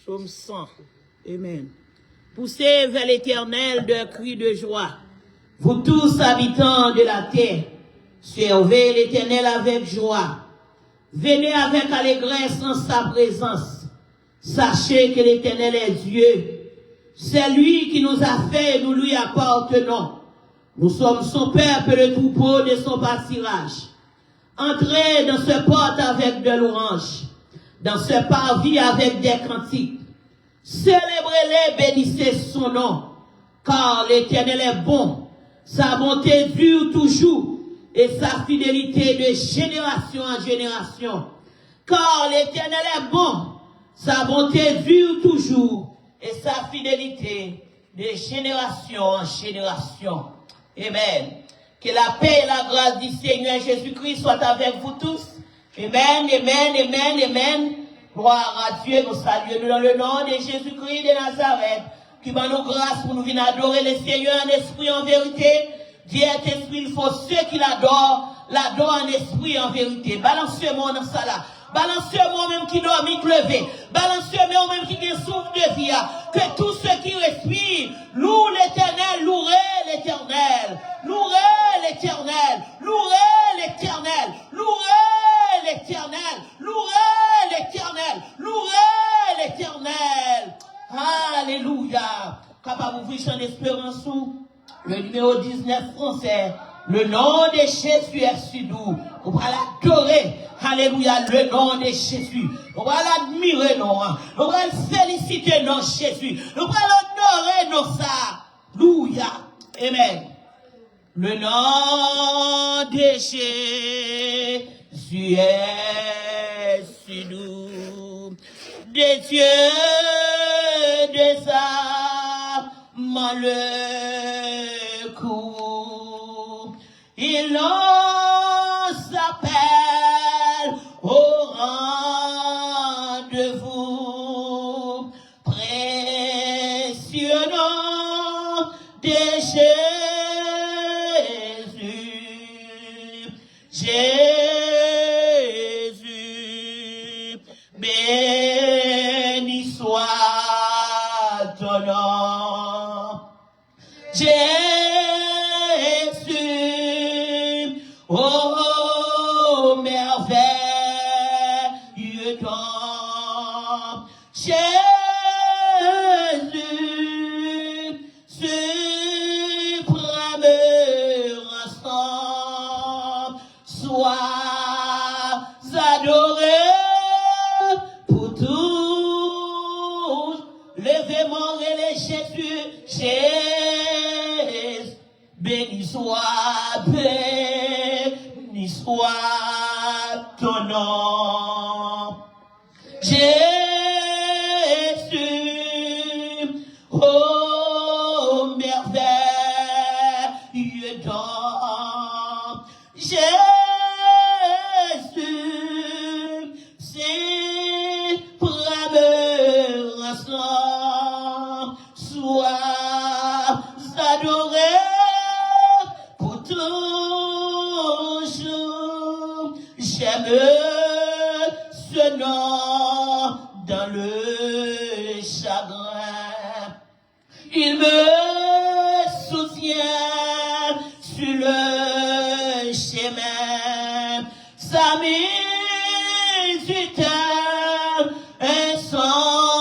Psaume 100. Amen. Poussez vers l'Éternel d'un cri de joie. Vous tous habitants de la terre, servez l'Éternel avec joie. Venez avec allégresse en sa présence. Sachez que l'Éternel est Dieu. C'est lui qui nous a fait et nous lui appartenons. Nous sommes son peuple, le troupeau de son pâturage. Entrez dans ce porte avec de louanges, dans ce parvis avec des cantiques. Célébrez-les, bénissez son nom, car l'Éternel est bon. Sa bonté dure toujours et sa fidélité de génération en génération. Car l'Éternel est bon, sa bonté dure toujours et sa fidélité de génération en génération. Amen. Que la paix et la grâce du Seigneur Jésus-Christ soient avec vous tous. Amen, amen, amen, amen. Gloire à Dieu, nous saluons dans le nom de Jésus-Christ de Nazareth, qui va nous grâce pour nous venir adorer le Seigneur en esprit en vérité. Dieu est esprit, il faut ceux qui l'adorent en esprit en vérité. Balancez-moi dans ça là. Balancez-moi même qui dorment, qui levé. Balancez-moi même qui est souffle de vie. Que tous ceux qui respirent louent l'Éternel, louez l'Éternel. Louez l'Éternel. Louez l'Éternel. Louez l'Éternel. Louez l'Éternel. Louez l'Éternel. Alléluia. Capable d'ouvrir son espérance. Le numéro 19 français. Le nom de Jésus est si doux. On va l'adorer. Alléluia, le nom de Jésus. On va l'admirer, non. On va le féliciter, non, Jésus. On va l'honorer, non, ça. Alléluia. Amen. Le nom de Jésus est si doux. Des dieux, des âmes, le coup. Il en s'appelle au rendez-vous. Précieux nom de Jésus. Jésus, béni soit ton nom. Jésus, oh merveilleux don. Jésus, suprême rançon, sois adoré pour tous. Levez-moi et les Jésus, Jésus, béni soit ton nom. Jésus, oh merveilleux don. Jésus, suprême rançon, sois adoré pour toujours. J'aime ce nom dans le chagrin. Il me soutient sur le chemin. Sa musique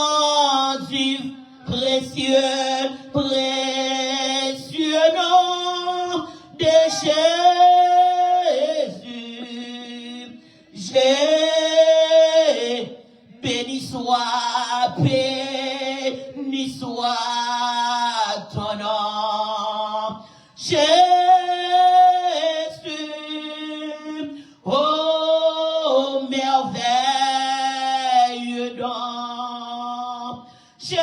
incendie précieux, précieux nom de Jésus. Béni soit ton nom. Jésus, oh merveilleux don. Jésus,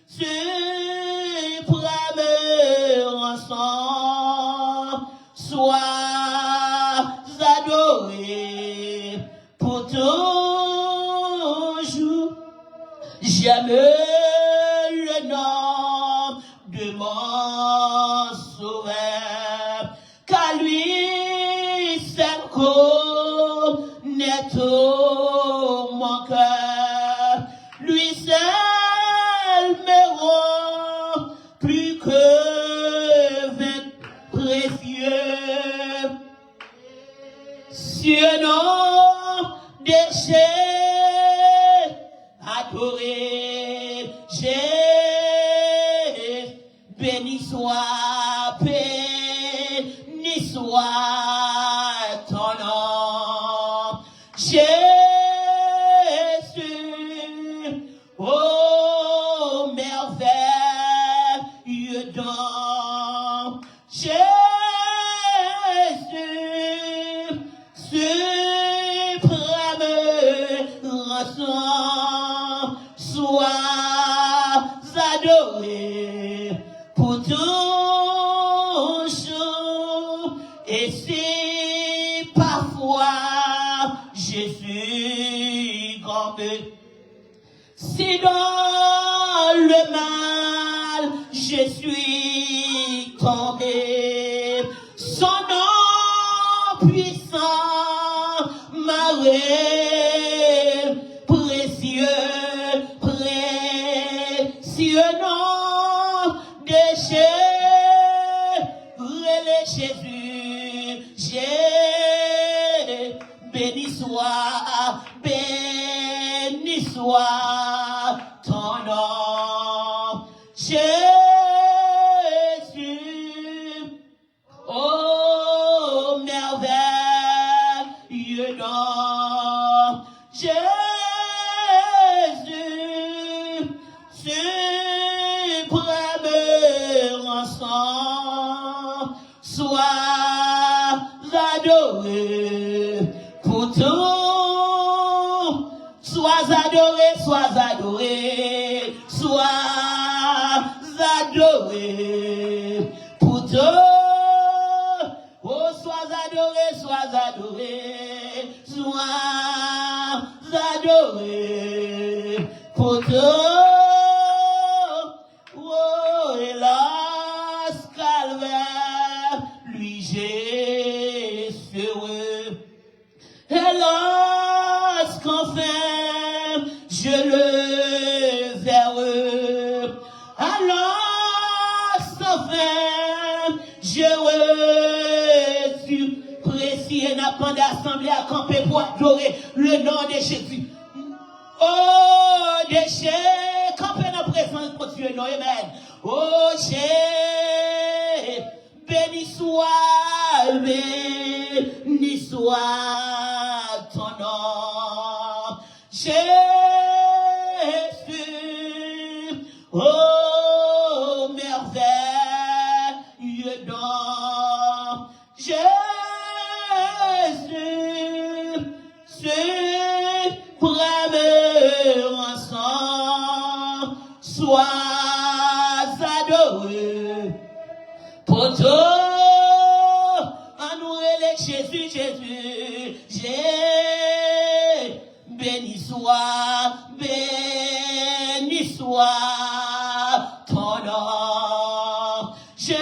suprême rançon, sois adoré pour toujours. J'aime le nom de mon sauveur, car lui seul connaît tout mon cœur. Lui seul me rend plus que vin précieux. Cieux non déchets, adoré j'ai béni soit, béni soit ton nom. Jésus, oh merveilleux don. Jésus, suprême rançon, sois adoré pour toujours. Et si parfois je suis tombé, si dans le mal je suis tombé, son nom puissant m'arrête, précieux, précieux nom déchet, relais Jésus, j'ai béni soit, béni soit ton nom. Jésus, oh merveilleux nom. Jésus, suprême rançon, sois adoré pour tout. Sois adoré, sois adoré, sois adoré pour tout. Oh, sois adoré, sois adoré, sois adoré pour tout. Oh, hélas, calvaire, lui j'ai heureux. Hélas, qu'enfin je le verrai. Alors, enfin, je reçus précis n'a pas d'assemblée à camper pour adorer le nom de Jésus. Oh, déchets, camper dans la présence de Dieu, non, amen. Oh, béni soit, béni soit ton nom. Jésus, oh merveilleux don. Jésus, suprême rançon, sois adoré pour tout. En nous relais Jésus, Jésus, j'ai béni soit, béni soit ton nom. Jésus,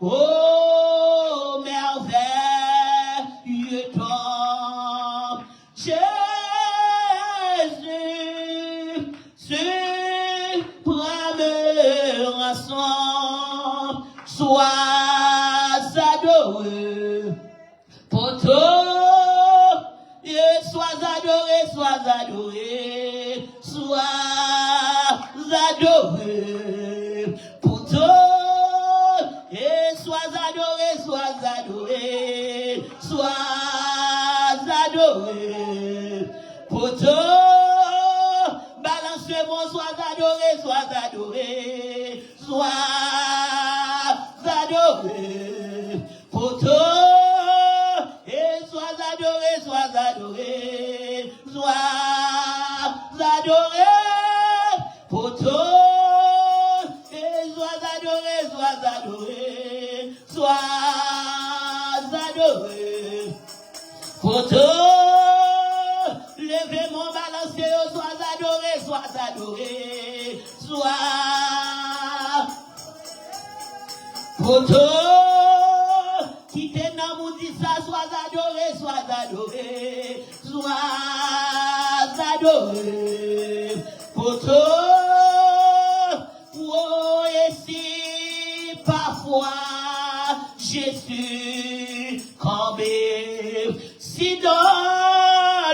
oh merveilleux don. Jésus, suprême rançon, sois adoré pour tout. Sois adoré, sois adoré, sois adoré pour tout. Et sois adoré, sois adoré, sois adoré pour tout. Balance-moi, sois adoré, sois adoré, sois adoré pour tout. Et sois adoré, sois adoré, sois adoré pour tout. Et sois adoré, sois adoré, sois adoré pour tout. Levez mon balancier, sois adoré, sois adoré, sois pour tout. Qui t'es dans mon dit ça, sois adoré, sois adoré. Poto, oh, et si parfois Jésus tombé, si dans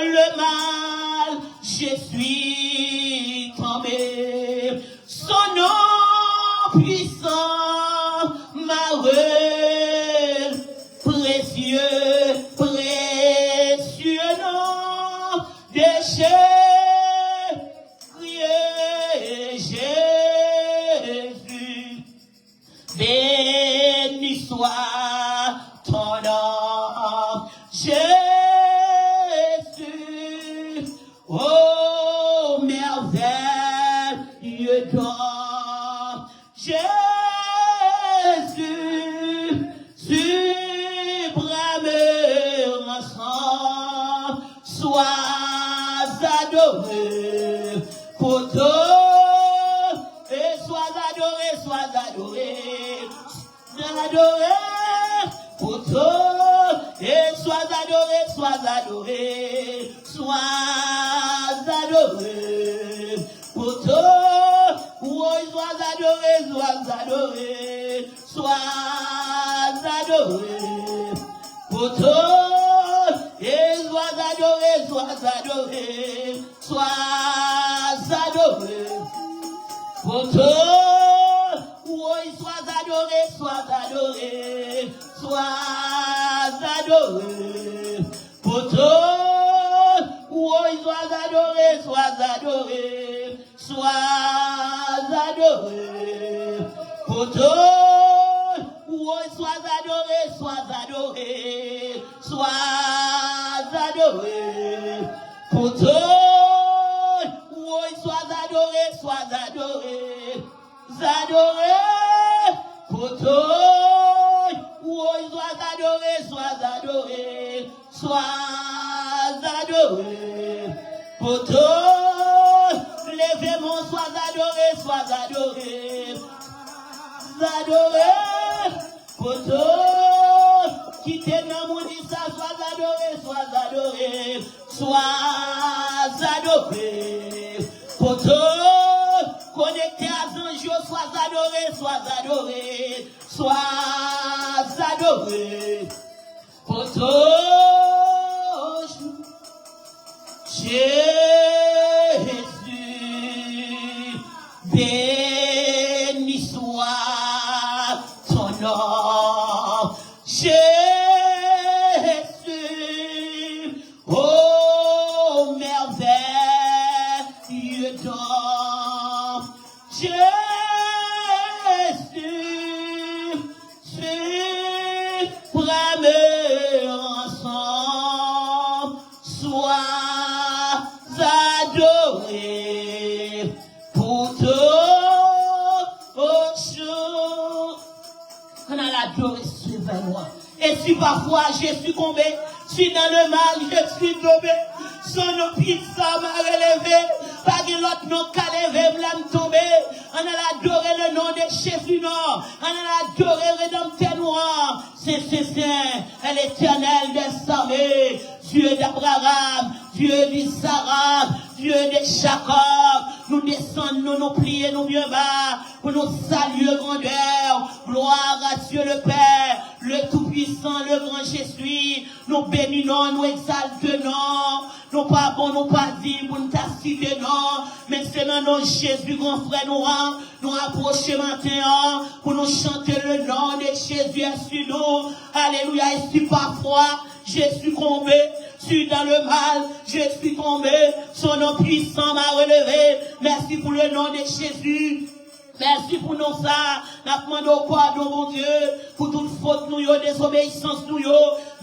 le mal je suis tombé, son nom puissant m'a précieux, précieux nom de Jésus. Béni soit ton nom, Jésus. Oh, merveilleux don, Jésus. Suprême ensemble, sois adoré, poto, et sois adoré, adoré, poto, et sois adoré, poto, oui, sois adoré, poto, et sois adoré, poto, oui, sois adoré, poto, oui, sois adoré, poto, oui, sois adoré, poto, oui, sois adoré, poto, oui, sois adoré, poto, levez-moi, sois adoré, poto, quittez dans mon ça, sois adoré, poto, connecté à Zanjo, sois adoré, poto, Jésus, béni soit ton nom, Jésus, oh merveilleux don, Jésus, suprême ensemble, sois adoré pour toute chose. On a l'adoré sur moi. Et si parfois je suis tombé, si dans le mal je suis tombé, son pizza m'a relevé, pas que l'autre nom qu'a levé, me tombé. On a adoré le nom de Jésus, non. On a adoré le Rédempteur noir. C'est l'éternel des armées, Dieu d'Abraham, Dieu d'Isaac, Dieu de Jacob. Nous descendons, nous prions, nous mieux bas, pour nous saluer grandeur. Gloire à Dieu le Père, le Tout-Puissant, le grand Jésus. Nous bénissons, nous exaltons. Nous pas bon, nous pas dit, pour nous citer non. Mais c'est dans nos Jésus, grand frère, nous approcher matin, pour nous chanter le nom de Jésus sur nous. Alléluia, et si parfois, je suis tombé, suis dans le mal, je suis tombé, son nom puissant m'a relevé. Merci pour le nom de Jésus. Merci pour nous ça. Nous demandons pardon, mon Dieu, pour toute faute, nous, désobéissance, nous,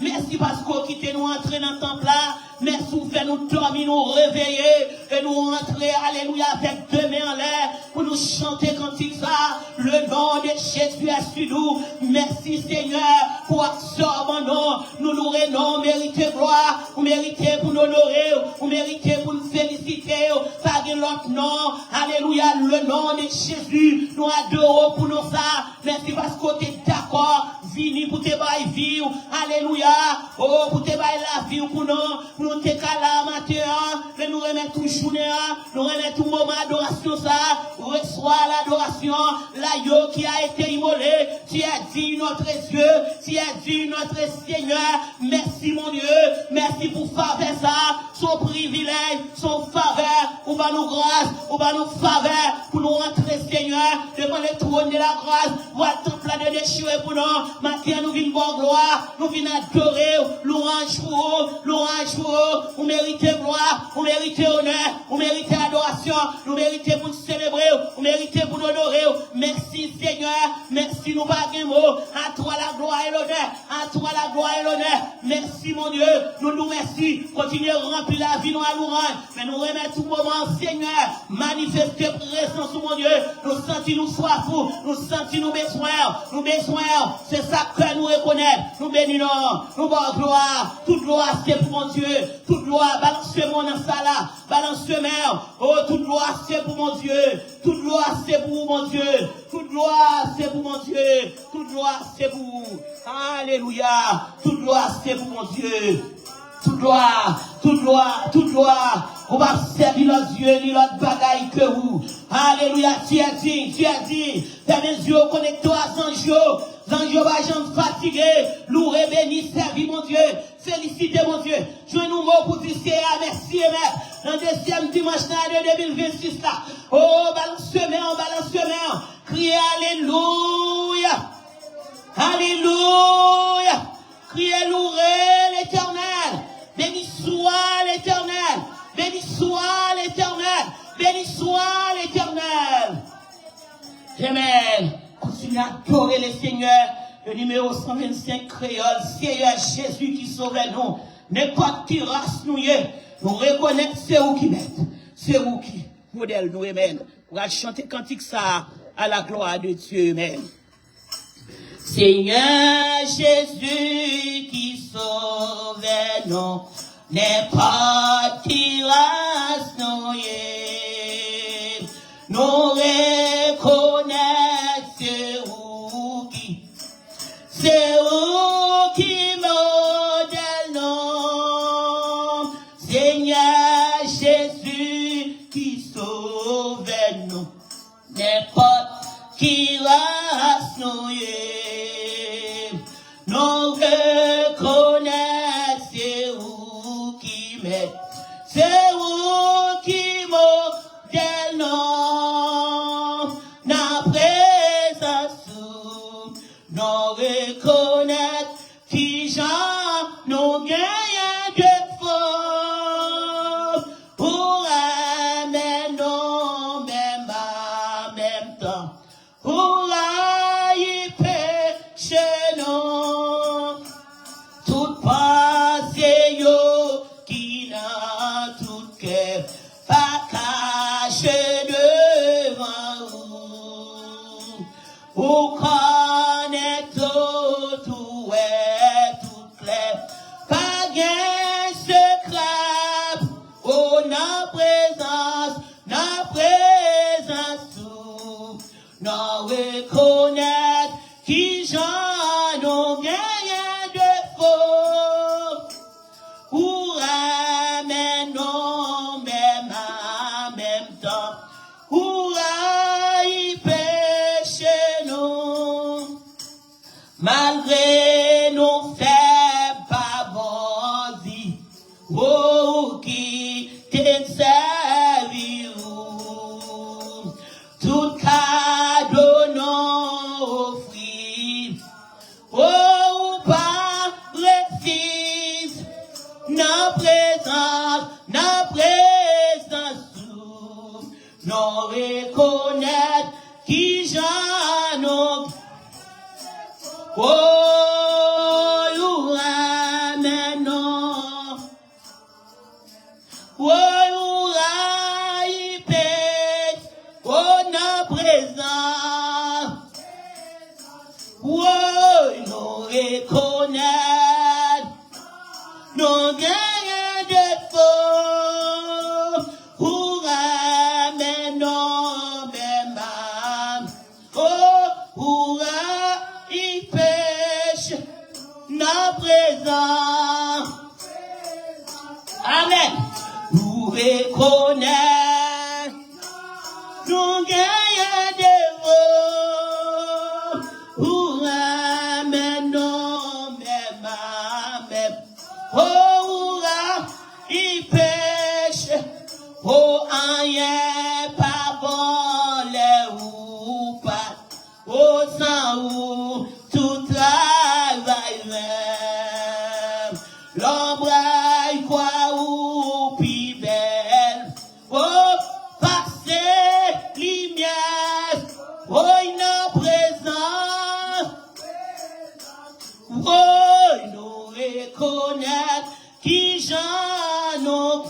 Merci parce qu'on quitte nous entrer dans le temple là. Merci pour faire nous dormir, nous réveiller, et nous rentrer, alléluia, avec deux mains en l'air, pour nous chanter quand il ça. Le nom de Jésus est sur nous. Merci Seigneur, pour absorber nos nous louer, non, mériter gloire, vous méritez pour nous honorer, vous méritez pour nous féliciter, par l'autre nom, alléluia, le nom de Jésus, nous adorons pour nous ça. Merci parce qu'on est d'accord. États-Unis pour te bailler vie. Alléluia. Oh, pour te bailler la vie pour nous te caler matin. Mais nous remettons tout journée, nous remettons tout moment d'adoration ça. Reçois l'adoration. La yo qui a été immolé. Tu as dit notre Dieu. Tu as dit notre Seigneur. Merci mon Dieu. Merci pour faveur ça. Son privilège, son faveur. Ou va nous grâce, ou va nous faveur. Pour nous rentrer Seigneur. Devant le trône de la grâce. Voilà le temple de déchiré pour nous. Maintenant nous venons voir gloire. Nous venons adorer. Louange pour vous. Louange pour vous. Vous méritez gloire. Vous méritez honneur. Vous méritez adoration. Vous méritez pour nous célébrer. Vous méritez pour nous honorer. Merci Seigneur. Merci nous pas de mots. À toi la gloire et l'honneur. À toi la gloire et l'honneur. Merci mon Dieu. Nous nous merci. Continuez à remplir la vie nous à nous rendre. Mais nous remettons tout moment Seigneur. Manifestez présence mon Dieu. Nous sentons nous soif. Nous sentons nous besoin. Nous besoin. C'est ça que nous reconnaissons. Nous bénissons. Nous avons gloire. Toute gloire c'est pour mon Dieu. Toute gloire. Balance-moi dans ça là. Balance-moi. Oh, toute gloire c'est pour mon Dieu. Toute gloire c'est pour mon Dieu. Toute gloire c'est pour mon Dieu. Toute gloire c'est pour vous. Alléluia. Toute gloire c'est pour mon Dieu. Toute gloire, toute gloire, toute gloire. On va servir notre Dieu, ni l'autre bagaille que vous. Alléluia, tu as dit. Fermez les yeux, connectez-toi à Zanjo. Zanjo va jamais fatigué. Louer, béni, servir mon Dieu. Félicitez mon Dieu. Je nous mot pour dire merci et maître. Dans le deuxième dimanche de 2026 là. Oh, balance main. Criez Alléluia. Alléluia. Criez louer l'Éternel. Béni soit l'Éternel. Béni soit l'Éternel. Béni soit l'Éternel. Amen. Continuez à adorer le Seigneur. Le numéro 125 créole. Seigneur Jésus qui sauve nous. N'importe qui race nous y est. Nous reconnaissons c'est vous qui mettez. C'est vous qui modèle nous. Amen. On va chanter cantique ça à la gloire de Dieu. Amen. Seigneur Jésus qui sauve nous, n'importe qui race nous est, nous reconnaissons c'est vous qui modèle nous, Seigneur Jésus qui sauve nous, n'importe qui race nous est. Nous reconnaissons, c'est vous qui m'aidez, c'est vous qui modèle non, na présence, nous reconnaissons qui j'en nous gagne de faux, pour amener nos mêmes en même temps, pour y pécher non, toute pensée yo qui n'a tout cœur, pas caché devant vous, vous connaissez tout est tout clair, pas gain secret, oh na présence, nous reconnaître qui j'en nous gagne de faux, ou ramène nos mêmes en même temps, ou y pécher nous, malgré nos faibles pas bandits, oh qui t'es servi, tout cadeau non offrit, oh pas refuse, na présence, non reconnaître qui j'en nous, oh nous ramenons, oh nous raïpés, oh na présence, oh nous reconnaître, nous gagnons de faux, pour ramenons même âme, oh pour y pécher. reconnaître, nous gagnons des mots, pour amener nos mêmes, oh, il pêche, oh, rien pas bon, les ou pas, oh, sans ou, tout travail même, l'ombre, quoi, ou, puis belle, oh, passer, lumière, oh, il est présent, oh, nous reconnaître, qui j'en nous,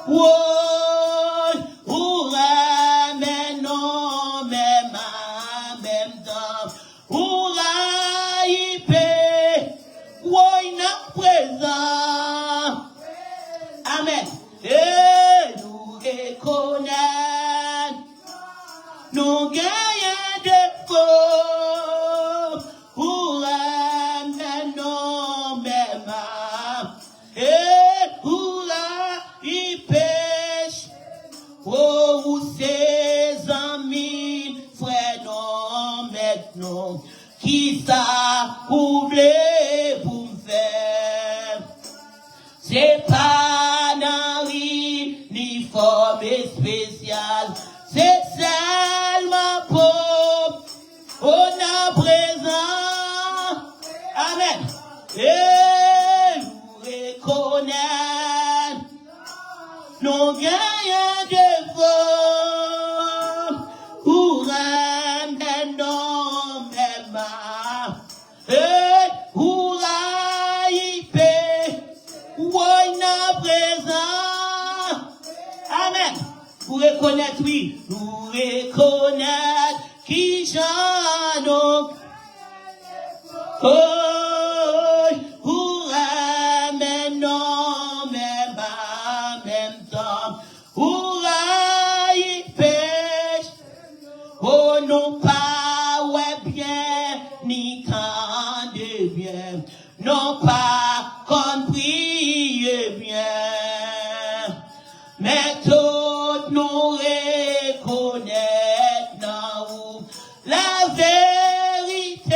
oh, ou ramène nos mêmes en même temps, ou raïpé, ou il est présent, amen, et nous reconnaître, nous gagnons des faux, ou ramène nos mêmes, et ou là, il pêche, oh, ou ses amis, frères, non, maintenant, qui ça, voulez vous me faire, c'est pas nari, ni forme spéciale, c'est seulement pour, on a présent, amen, et nous reconnaître, nous gagnons de vous, pour ramener nos mêmes, et pour raïper, où on a présent, amen, pour reconnaître, oui, nous reconnaître, qui j'en ai, oh, pour ramener nos mêmes en même temps, pour raïper, oh, non pas, ouais, bien, ni quand de bien, non pas compris bien, mais toutes nous reconnaissent dans la vérité,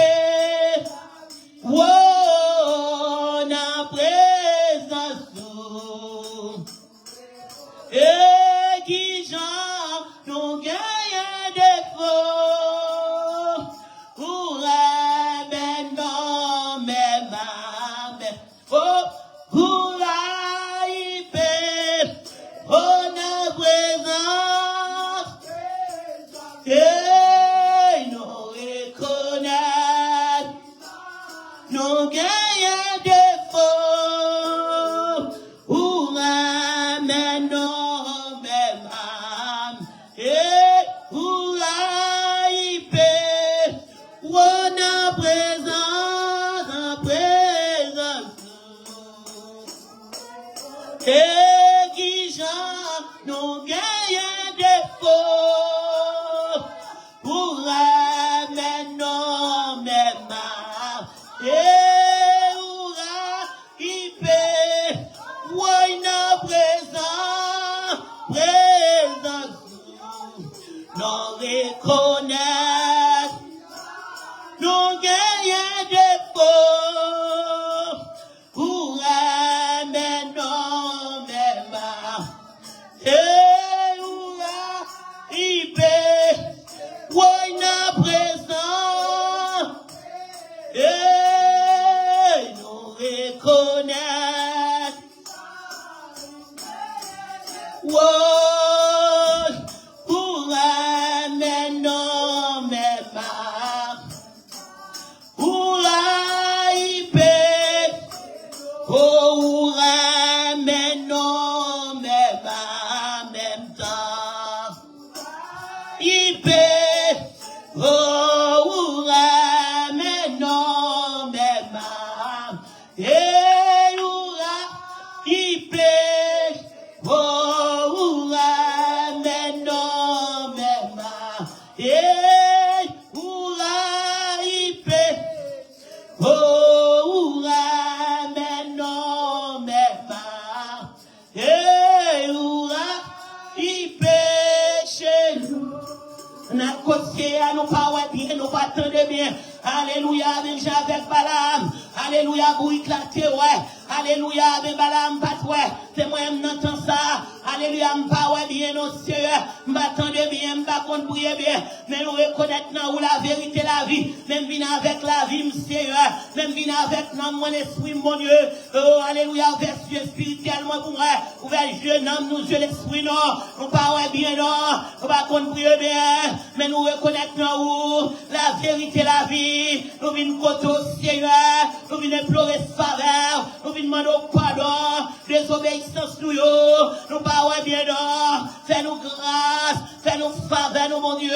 oh, la présence, et qui j'en nous gagne des faux, pour ramène nos mêmes, oh, pour la hyper, oh, la présence, et nous reconnaître, nous gagnons des faux, pour ramène nos mêmes âmes, et pour la hyper, on a présence, et qui j'en nous gagnons des faux, pour ramène nos mêmes âmes, et où il paie, où il a présence, nous reconnaître, nous gagnons des faux, pour ramène nos mêmes âmes, et où il paie, où il a présence, et nous reconnaître, oh, pour amener nos mêmes âmes, pour la hyper, oh, pour amener nos mêmes âmes en même temps, hyper, oh, pour amener nos mêmes âmes, et hyper, oh, pour amener nos mêmes âmes, et pour la hyper, oh, pour amener nos Alléluia, même avec Balaam. Alléluia, pour éclater, ouais. Alléluia, avec Balaam, pas toi. C'est moi-même n'entends ça. Alléluia, m'pas ouais bien, non, Seigneur. M'attendez bien, m'pas qu'on brille bien. Mais nous reconnaître dans où la vérité, la vie. Même venir avec la vie, Seigneur. Même venir avec mon esprit, mon Dieu. Oh, alléluia, verset spirituellement pour moi. Ouvert jeune homme, nous, Dieu, l'esprit, non. Nous pas ouais bien, non. Nous pas qu'on brille bien. Mais nous reconnaître dans où la vérité, la vie. Nous venons côté au Seigneur. Nous venons implorer faveur. Nous venons demander pardon. Désobéissance, nous pas ouais bien, non. Fais-nous grâce. Fais-nous faveur, nous, mon Dieu.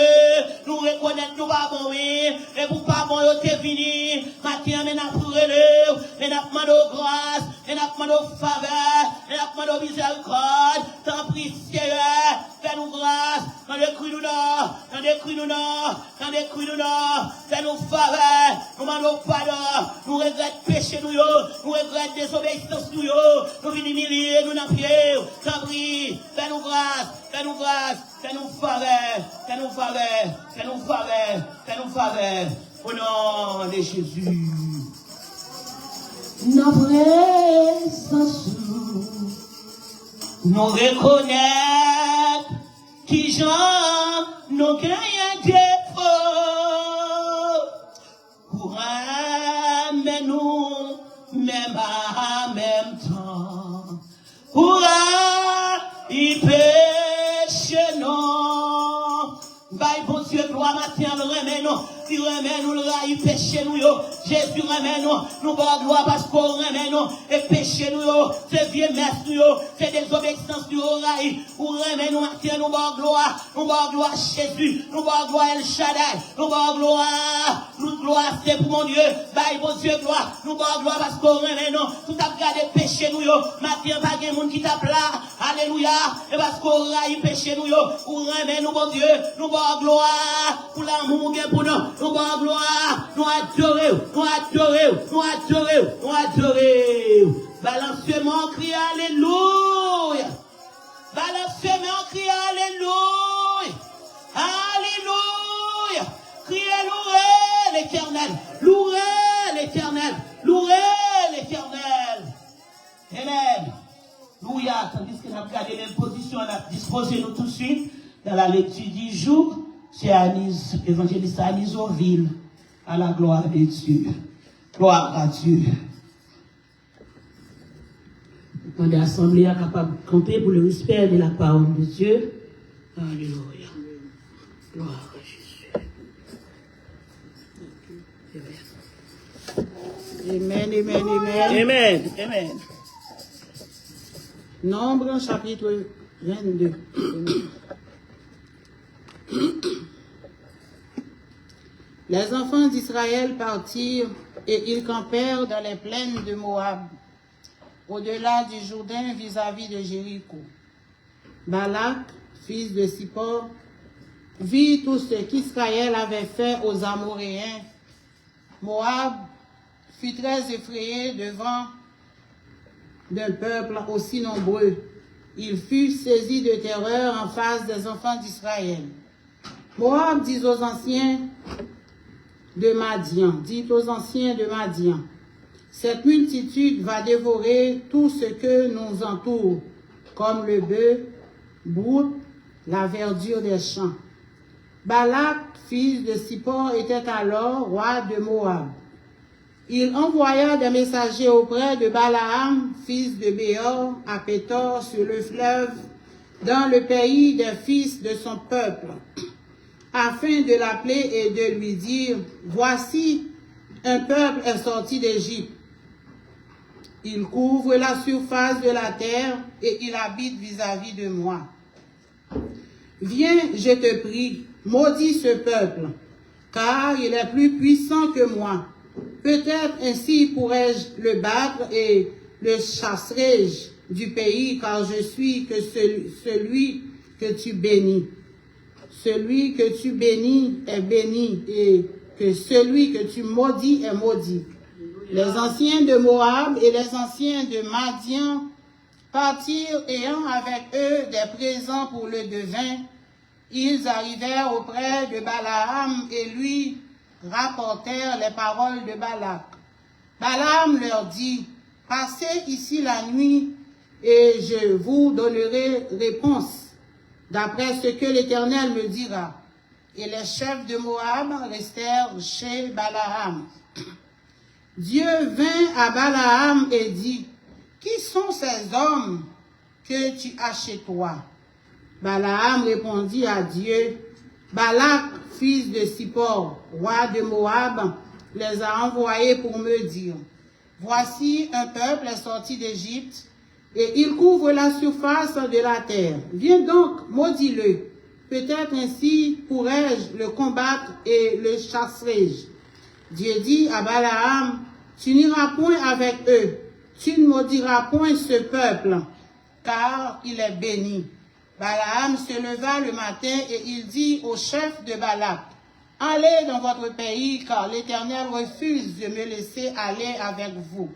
Nous reconnaître, nous pas bon, oui. Et pour pas bon, yo t'es fini. Matin, mais n'a pour relève. Mais n'a pas de grâce. Mais n'a pas de faveur. Mais n'a pas de miséricorde. T'en prie, Seigneur. Fais-nous grâce. Dans les crues, nous non. Dans les crues, nous non. Dans les crues, nous non. Fais-nous faveur. Nous demandons pardon. Nous regrettons péché, nous, nous regrettons désobéissance, nous, nous venons humilier, nous n'en prier. T'en prie. Fais-nous grâce. Fais-nous grâce. Fais-nous faveur. Fais-nous faveur. Fais-nous faveur. Fais-nous faveur. Au nom de Jésus. Notre présence, nous reconnaître qui j'en nous gagne défaut pour amener nous même en même temps pour y pécher non. Bye bon Dieu, gloire matin, le remet nous. Si remet nous, le rail péché nous, Jésus remet nous. Nous bon gloire parce qu'on remet nous. Et péché nous, c'est vieux messe nous, c'est désobéissance nous, rail. Ou remet nous matin, nous bon gloire. Nous bon gloire Jésus. Nous bon gloire El Shaddai. Nous bon gloire. Nous gloire c'est pour mon Dieu. Bye bon Dieu, gloire. Nous bon gloire parce qu'on remet nous. Tout a regardé péché nous, matin, pas de monde qui tape là. Alléluia. Et parce qu'on rail péché nous, ou remet nous, bon Dieu. Nous bon gloire pour l'amour bien pour nous. Nous bon gloire. Nous adorons. Nous adorons. Nous adorons. Nous adorons. Balancement, crie Alléluia. Balancement, crie Alléluia. Alléluia. Criez louez l'Éternel. Louez l'Éternel. Louez l'Éternel. Amen. Louia. Tandis que nous avons gardé les positions, on a disposé nous tout de suite dans la lecture du jour. C'est Anis, évangéliste Anis Oville, à la gloire de Dieu. Gloire à Dieu. Quand l'Assemblée est capable de camper pour le respect de la parole de Dieu. Alléluia. Gloire à Jésus. Amen, amen, amen. Amen, amen. Nombre chapitre 22. Les enfants d'Israël partirent et ils campèrent dans les plaines de Moab, au-delà du Jourdain vis-à-vis de Jéricho. Balak, fils de Sippor, vit tout ce qu'Israël avait fait aux Amoréens. Moab fut très effrayé devant d'un peuple aussi nombreux. Il fut saisi de terreur en face des enfants d'Israël. Moab dit aux anciens de Madian, cette multitude va dévorer tout ce que nous entoure, comme le bœuf, broute, la verdure des champs. Balak, fils de Sippor, était alors roi de Moab. Il envoya des messagers auprès de Balaam, fils de Béor, à Pétor, sur le fleuve, dans le pays des fils de son peuple, afin de l'appeler et de lui dire, « Voici, un peuple est sorti d'Égypte. Il couvre la surface de la terre et il habite vis-à-vis de moi. Viens, je te prie, maudis ce peuple, car il est plus puissant que moi. Peut-être ainsi pourrais-je le battre et le chasserai-je du pays, car je suis que celui que tu bénis. Celui que tu bénis est béni, et que celui que tu maudis est maudit. » Les anciens de Moab et les anciens de Madian partirent ayant avec eux des présents pour le devin. Ils arrivèrent auprès de Balaam et lui rapportèrent les paroles de Balak. Balaam leur dit, « Passez ici la nuit et je vous donnerai réponse d'après ce que l'Éternel me dira. » Et les chefs de Moab restèrent chez Balaam. Dieu vint à Balaam et dit, « Qui sont ces hommes que tu as chez toi? » Balaam répondit à Dieu, « Balak, fils de Sippor, roi de Moab, les a envoyés pour me dire, « Voici un peuple est sorti d'Égypte, et il couvre la surface de la terre. Viens donc, maudis-le. Peut-être ainsi pourrais-je le combattre et le chasserai-je. » Dieu dit à Balaam, « Tu n'iras point avec eux, tu ne maudiras point ce peuple, car il est béni. » Balaam se leva le matin et il dit au chef de Balak, « Allez dans votre pays, car l'Éternel refuse de me laisser aller avec vous. »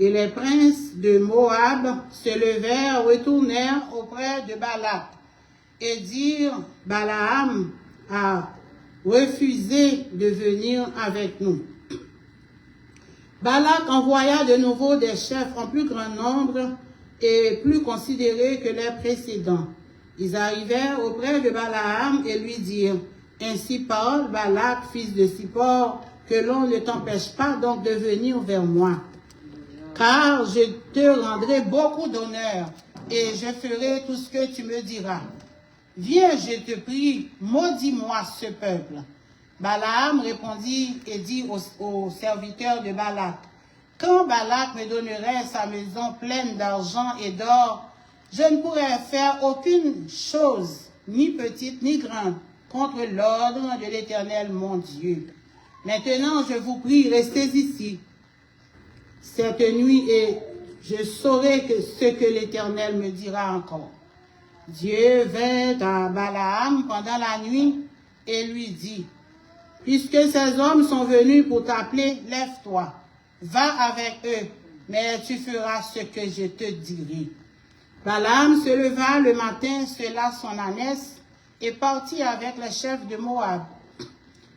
Et les princes de Moab se levèrent, retournèrent auprès de Balak et dirent, « Balaam a refusé de venir avec nous. » Balak envoya de nouveau des chefs en plus grand nombre et plus considérés que les précédents. Ils arrivèrent auprès de Balaam et lui dirent, « Ainsi parle Balak, fils de Sippor, que l'on ne t'empêche pas donc de venir vers moi. Car je te rendrai beaucoup d'honneur et je ferai tout ce que tu me diras. Viens, je te prie, maudis-moi ce peuple. » Balaam répondit et dit aux serviteurs de Balak, « Quand Balak me donnerait sa maison pleine d'argent et d'or, je ne pourrais faire aucune chose, ni petite ni grande, contre l'ordre de l'Éternel mon Dieu. Maintenant, je vous prie, restez ici cette nuit et je saurai ce que l'Éternel me dira encore. » Dieu vint à Balaam pendant la nuit et lui dit, « Puisque ces hommes sont venus pour t'appeler, lève-toi, va avec eux, mais tu feras ce que je te dirai. » Balaam se leva le matin, sella son ânesse et partit avec les chefs de Moab.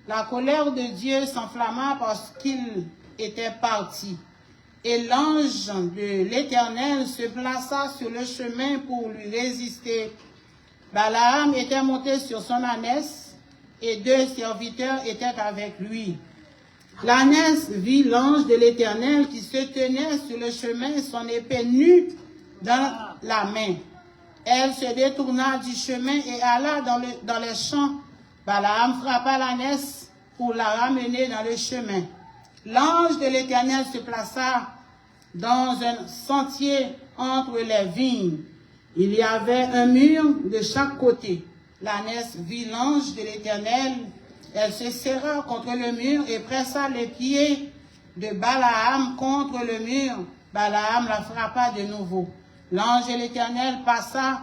La colère de Dieu s'enflamma parce qu'il était parti. Et l'ange de l'Éternel se plaça sur le chemin pour lui résister. Balaam était monté sur son ânesse et 2 serviteurs étaient avec lui. L'ânesse vit l'ange de l'Éternel qui se tenait sur le chemin, son épée nue dans la main. Elle se détourna du chemin et alla dans les champs. Balaam frappa l'ânesse pour la ramener dans le chemin. L'ange de l'Éternel se plaça dans un sentier entre les vignes. Il y avait un mur de chaque côté. L'ânesse vit l'ange de l'Éternel. Elle se serra contre le mur et pressa les pieds de Balaam contre le mur. Balaam la frappa de nouveau. L'ange de l'Éternel passa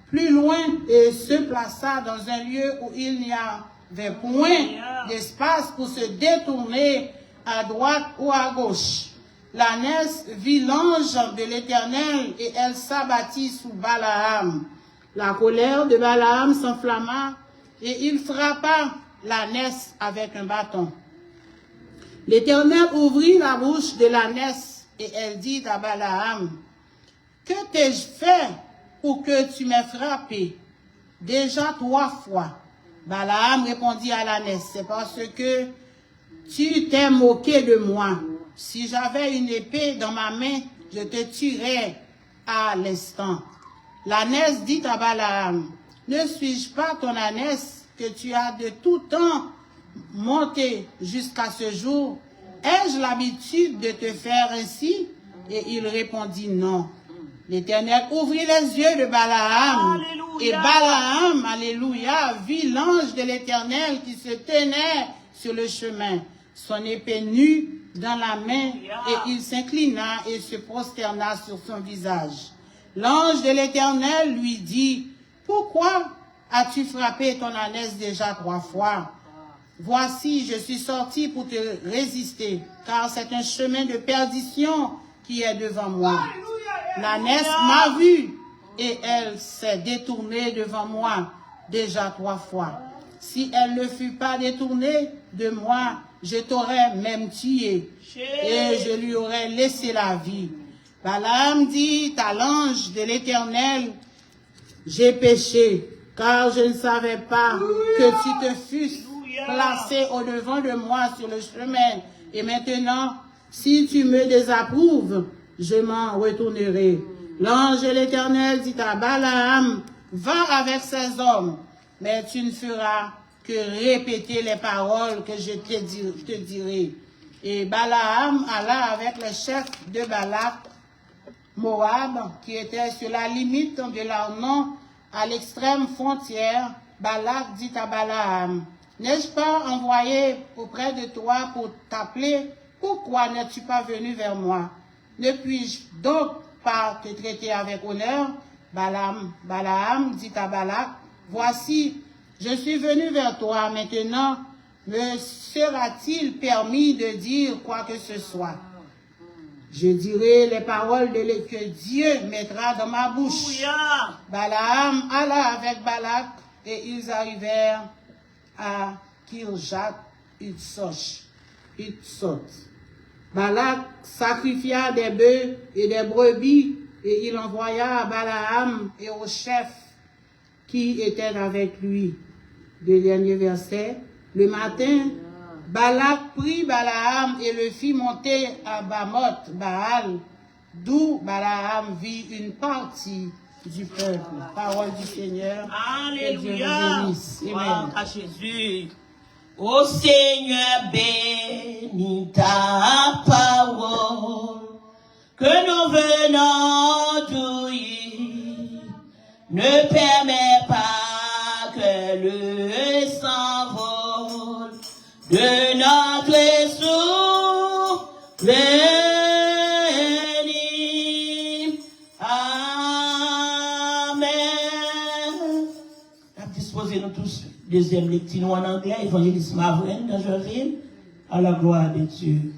plus loin et se plaça dans un lieu où il n'y avait point d'espace pour se détourner à droite ou à gauche. L'ânesse vit l'ange de l'Éternel et elle s'abattit sous Balaam. La colère de Balaam s'enflamma et il frappa l'ânesse avec un bâton. L'Éternel ouvrit la bouche de l'ânesse et elle dit à Balaam, « Que t'ai-je fait pour que tu m'aies frappé? Déjà 3 fois. » Balaam répondit à l'ânesse, « C'est parce que tu t'es moqué de moi. Si j'avais une épée dans ma main, je te tuerais à l'instant. » L'ânesse dit à Balaam, « Ne suis-je pas ton ânesse que tu as de tout temps monté jusqu'à ce jour? Ai-je l'habitude de te faire ainsi? » Et il répondit, « Non. » L'Éternel ouvrit les yeux de Balaam. Alléluia. Et Balaam, alléluia, vit l'ange de l'Éternel qui se tenait sur le chemin, son épée nue dans la main, et il s'inclina et se prosterna sur son visage. L'ange de l'Éternel lui dit, « Pourquoi as-tu frappé ton ânesse déjà 3 fois? Voici, je suis sorti pour te résister, car c'est un chemin de perdition qui est devant moi. L'ânesse m'a vu et elle s'est détournée devant moi déjà 3 fois. si elle ne fût pas détournée de moi, je t'aurais même tué et je lui aurais laissé la vie. Balaam dit à l'ange de l'Éternel, j'ai péché, car je ne savais pas que tu te fusses placé au-devant de moi sur le chemin. Et maintenant, si tu me désapprouves, je m'en retournerai. L'ange de l'Éternel dit à Balaam, va avec ces hommes, mais tu ne feras que répéter les paroles que je te dirai. Et Balaam alla avec les chefs de Balak, Moab, qui était sur la limite de l'Arnon, à l'extrême frontière. Balak dit à Balaam, n'ai-je pas envoyé auprès de toi pour t'appeler? Pourquoi n'es-tu pas venu vers moi? Ne puis-je donc pas te traiter avec honneur? Balaam dit à Balak, voici, je suis venu vers toi, maintenant me sera-t-il permis de dire quoi que ce soit? Je dirai les paroles que Dieu mettra dans ma bouche. Balaam alla avec Balak et ils arrivèrent à Kirjat Hutzot. Balak sacrifia des bœufs et des brebis et il envoya à Balaam et aux chefs qui étaient avec lui. Le dernier verset. Le matin, Balak prit Balaam et le fit monter à Bamoth Baal, d'où Balaam vit une partie du peuple. Parole du Seigneur. Alléluia. Gloire à Jésus. Ô Seigneur, bénis ta parole, que nous venons d'ouïr. Ne permets pas que le s'envole de notre souffle. Disposez-nous tous, deuxième lecture en anglais, évangéliste Marvin dans Josine, à la gloire de Dieu.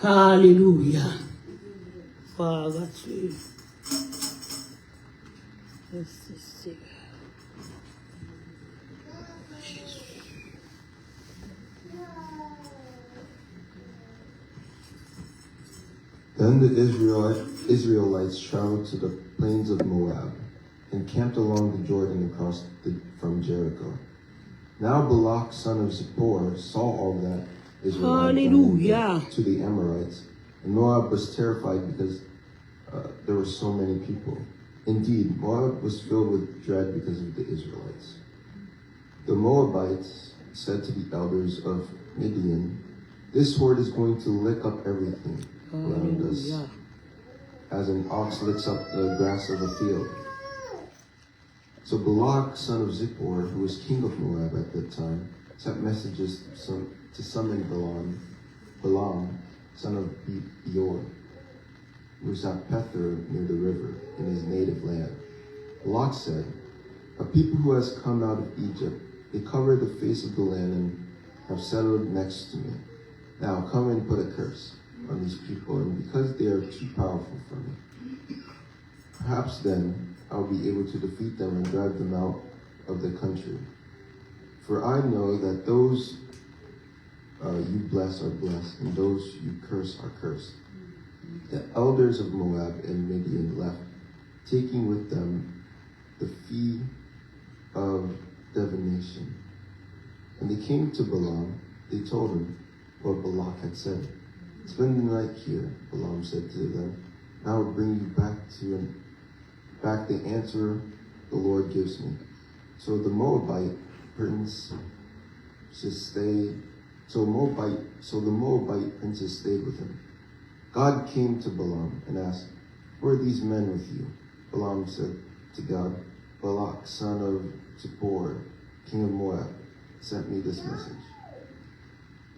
Alléluia. Father, Dieu. Merci Seigneur. Then the Israelites traveled to the plains of Moab and camped along the Jordan from Jericho. Now Balak, son of Zippor, saw all that Israel had done to the Amorites, and Moab was terrified because there were so many people. Indeed, Moab was filled with dread because of the Israelites. The Moabites said to the elders of Midian, this horde is going to lick up everything around us, as an ox licks up the grass of a field. So Balak, son of Zippor, who was king of Moab at that time, sent messages to summon Balaam, son of Beor, who was at Pethor near the river, in his native land. Balak said, a people who has come out of Egypt, they cover the face of the land and have settled next to me. Now come and put a curse on these people, and because they are too powerful for me. Perhaps then I'll be able to defeat them and drive them out of the country. For I know that those you bless are blessed, and those you curse are cursed. The elders of Moab and Midian left, taking with them the fee of divination. When they came to Balaam, they told him what Balak had said. Spend the night here, Balaam said to them, and I will bring you back the answer the Lord gives me. So the Moabite princes stayed with him. God came to Balaam and asked, who are these men with you? Balaam said to God, Balak, son of Zippor, king of Moab, sent me this message.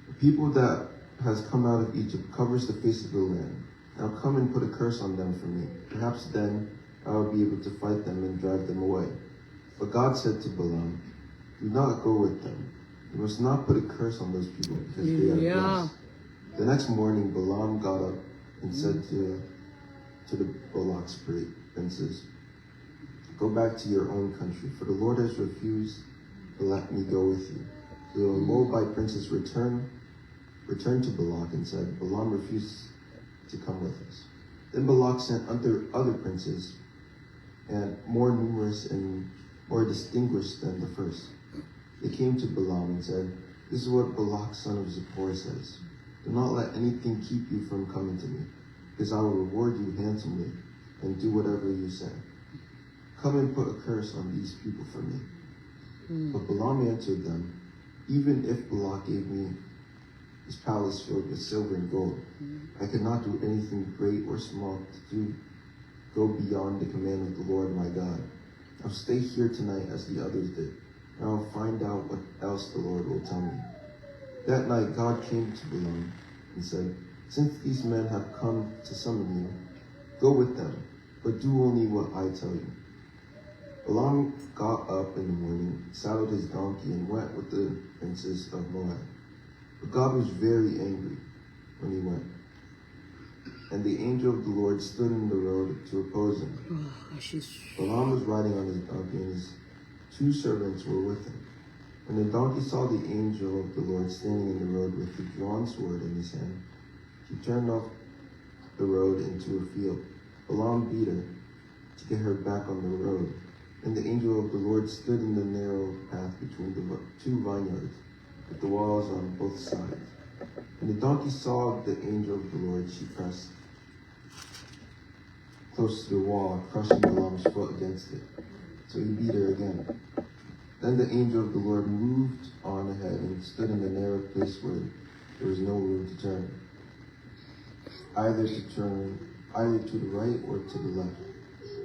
The people that has come out of Egypt covers the face of the land. Now come and put a curse on them for me. Perhaps then I will be able to fight them and drive them away. But God said to Balaam, do not go with them. You must not put a curse on those people because they are blessed. The next morning, Balaam got up and said to the Balak's princes, go back to your own country, for the Lord has refused and let me go with you. So the Moabite princes returned to Balak and said, Balaam refused to come with us. Then Balak sent other princes, and more numerous and more distinguished than the first. They came to Balaam and said, This is what Balak son of Zippor says. Do not let anything keep you from coming to me, because I will reward you handsomely and do whatever you say. Come and put a curse on these people for me. But Balaam answered them, Even if Balak gave me his palace filled with silver and gold, I could not do anything great or small to go beyond the command of the Lord my God. I'll stay here tonight as the others did, and I'll find out what else the Lord will tell me. That night God came to Balaam and said, Since these men have come to summon you, go with them, but do only what I tell you. Balaam got up in the morning, saddled his donkey, and went with the princes of Moab. But God was very angry when he went. And the angel of the Lord stood in the road to oppose him. Balaam was riding on his donkey, and his 2 servants were with him. When the donkey saw the angel of the Lord standing in the road with a drawn sword in his hand, he turned off the road into a field. Balaam beat her to get her back on the road. And the angel of the Lord stood in the narrow path between the 2 vineyards, with the walls on both sides. When the donkey saw the angel of the Lord, she pressed close to the wall, crushing Balaam's foot against it. So he beat her again. Then the angel of the Lord moved on ahead and stood in the narrow place where there was no room to turn, either to the right or to the left.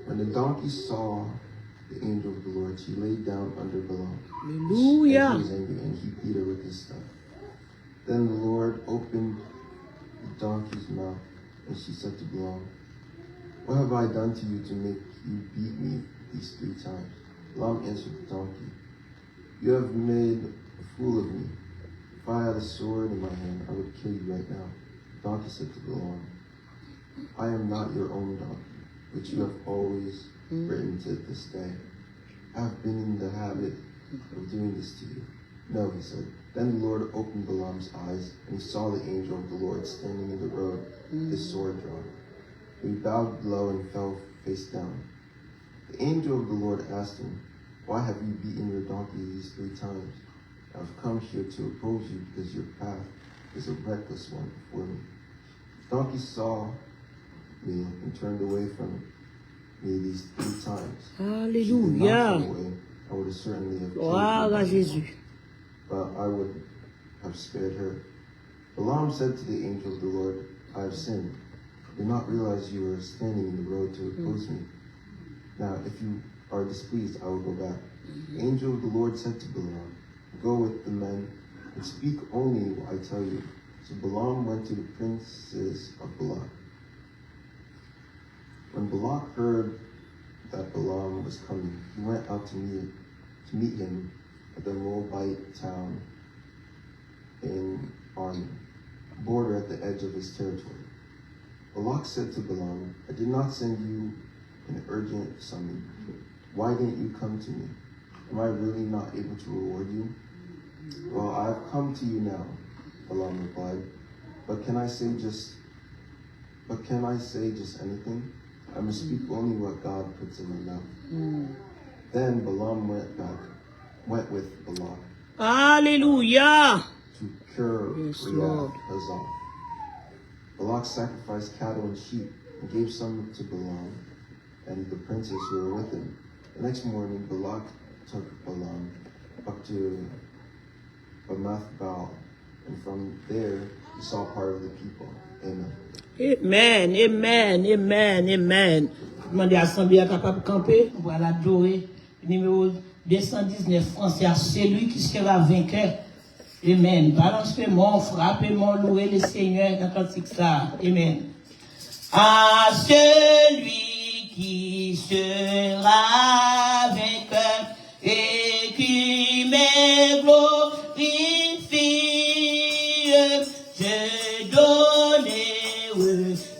When the donkey saw the angel of the Lord, she laid down under Balaam. Hallelujah. He was angry, and he beat her with his staff. Then the Lord opened the donkey's mouth, and she said to Balaam, What have I done to you to make you beat me these 3 times? Balaam answered the donkey, You have made a fool of me. If I had a sword in my hand, I would kill you right now. The donkey said to Balaam, I am not your own donkey, which you have always ridden to this day. I have been in the habit of doing this to you. No, he said. Then the Lord opened Balaam's eyes, and he saw the angel of the Lord standing in the road, his sword drawn. He bowed low and fell face down. The angel of the Lord asked him, Why have you beaten your donkey these 3 times? I have come here to oppose you because your path is a reckless one before me. The donkey saw me and turned away from me these 3 times. Hallelujah. I would have certainly have Gloire à Jésus. But I would have spared her. Balaam said to the angel of the Lord, I have sinned. I did not realize you were standing in the road to oppose me. Now, if you are displeased, I will go back. The angel of the Lord said to Balaam, Go with the men and speak only what I tell you. So Balaam went to the princes of Balak. When Balak heard that Balaam was coming, he went out to meet him at the Moabite town in Arnon, border at the edge of his territory. Balak said to Balaam, I did not send you an urgent summons. Why didn't you come to me? Am I really not able to reward you? Well, I have come to you now, Balaam replied. But can I say just anything? I must speak only what God puts in my mouth. Then Balaam went with Balak. Hallelujah. To Kir Yes, Lord. Hazal. Balak sacrificed cattle and sheep and gave some to Balaam and the princes who were with him. The next morning, Balak took Balaam up to Bamath Baal, and from there he saw part of the people. Amen. Amen, amen, amen, amen. Demandez à l'Assemblée à capable de camper. Voilà, adorer. Numéro 219 français, c'est lui qui sera vainqueur. Amen. Balance-moi, frappez-moi, louez le Seigneur dans le cantique ça. Amen. À celui qui sera vainqueur et qui me glorifie, je donnerai,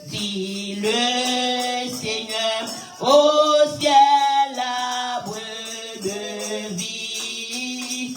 dit le Seigneur, au ciel l'arbre de vie.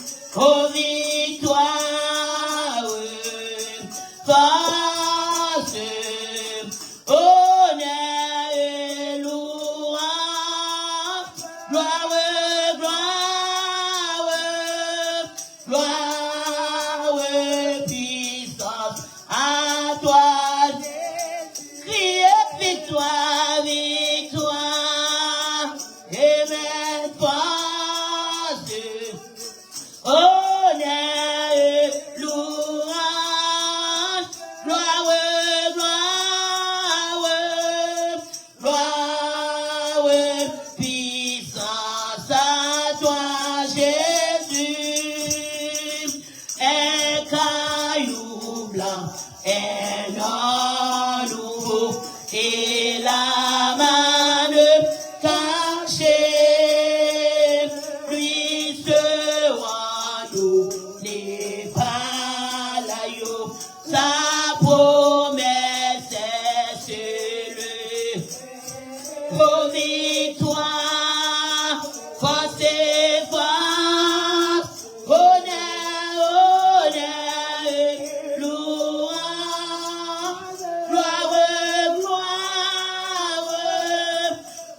Oh victoire, force et force, honneur, honneur, louange, gloire, gloire,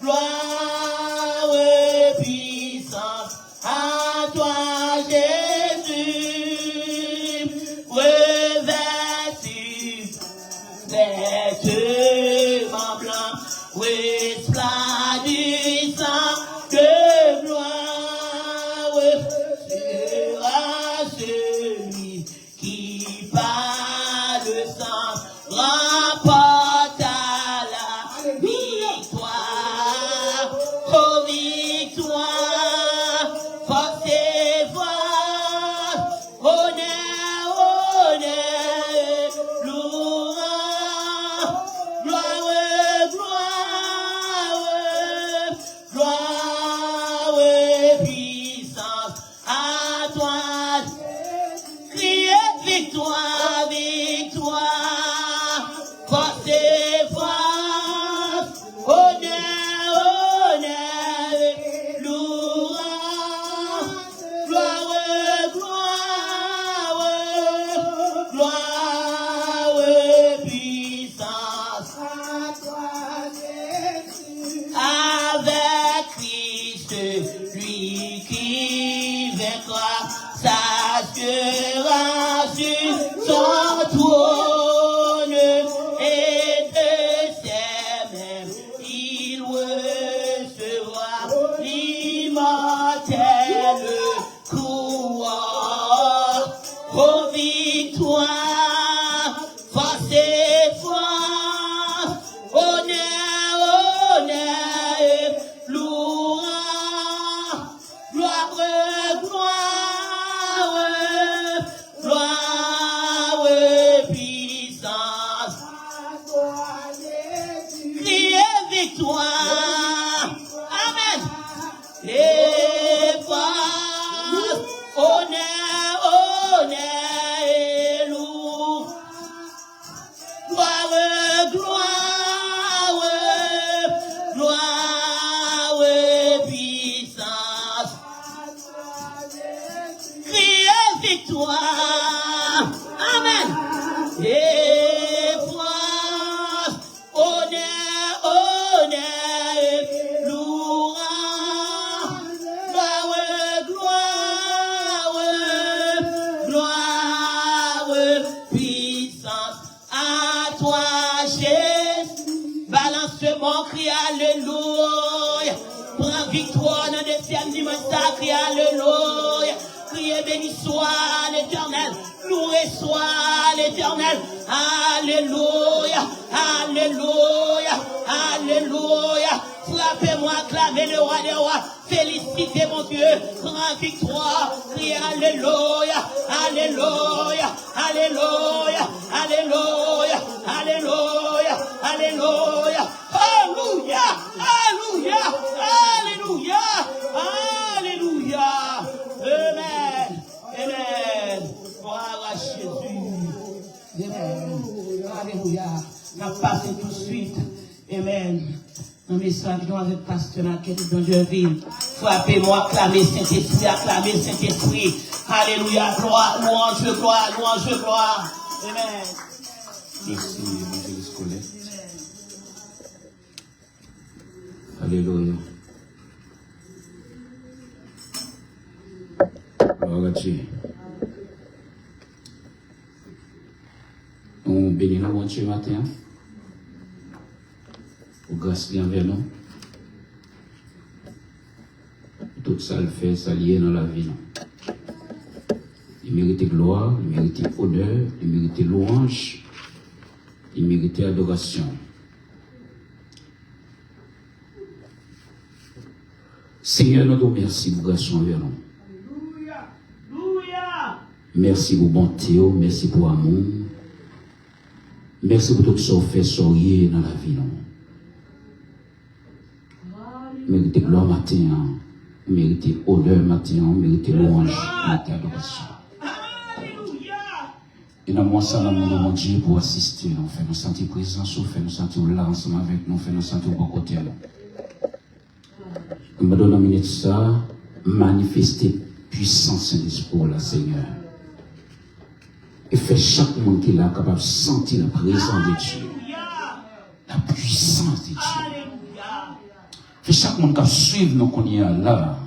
gloire, puissance à toi Jésus, revêtu vêtements blancs, resplendissant de gloire, sera celui qui par le sang remporte la victoire. Oh victoire, force et force, honneur, honneur, louange, gloire, gloire, gloire, puissance à toi. Criez victoire, victoire, force et force, honneur, honneur, louange, gloire, gloire, gloire, puissance à toi, Jésus. Avec Christ, lui qui vaincra, s'assurera sur son trône et de ses mains il recevra l'immortelle couronne. Oh victoire, force et force, honneur, honneur, louange, gloire, gloire, gloire, puissance. Criez victoire. Amen. Les forces, honneur, honneur et louange. Gloire, gloire, gloire, puissance. Criez victoire. Amen. Et force, honneur, honneur, louange, gloire, gloire, puissance à toi, Jésus. Balance mon cri, alléluia. Prends victoire dans le deuxième dimanche, cri, alléluia. Criez, béni soit l'Éternel, loué soit l'Éternel. Alléluia, alléluia, alléluia. Frappez-moi, acclamez le roi des rois. Félicitez mon Dieu, grand victoire. Criez alléluia, alléluia, alléluia, alléluia, alléluia, alléluia. Alléluia, alléluia, alléluia, alléluia. Amen, amen. Gloire à Jésus. Amen. Alléluia. On va passer tout de suite. Amen. Un message nous avec pasteur Naquet dans Dieu-Ville. Frappez-moi, acclamez Saint-Esprit, acclamez Saint-Esprit. Alléluia, gloire, louange, gloire, louange, gloire. Amen. Merci, évangéliste Colette. Alléluia. Gloire à Dieu. On bénit le bon Dieu matin. Pour grâce envers nous. Tout ça le fait, ça lié dans la vie. Il mérite gloire, il mérite honneur, il mérite louange, il mérite adoration. Seigneur, nous te remercions pour grâce envers nous. Merci pour bonté, merci pour amour. Merci pour tout ce que vous faites sourire dans la vie. Méritez gloire matin, méritez honneur matin, méritez louange, méritez adoration. Et dans moi, ça, l'amour de mon Dieu pour assister, nous fait nous sentir présence, nous fait nous sentir là ensemble avec nous, fait nous sentir au bon côté. Je me donne une minute ça, manifester puissance Saint-Esprit là, Seigneur. Et fait chaque monde qui est là capable de sentir la présence de Dieu. La puissance de Dieu. Fait chaque monde qui suit nous qu'on y est là,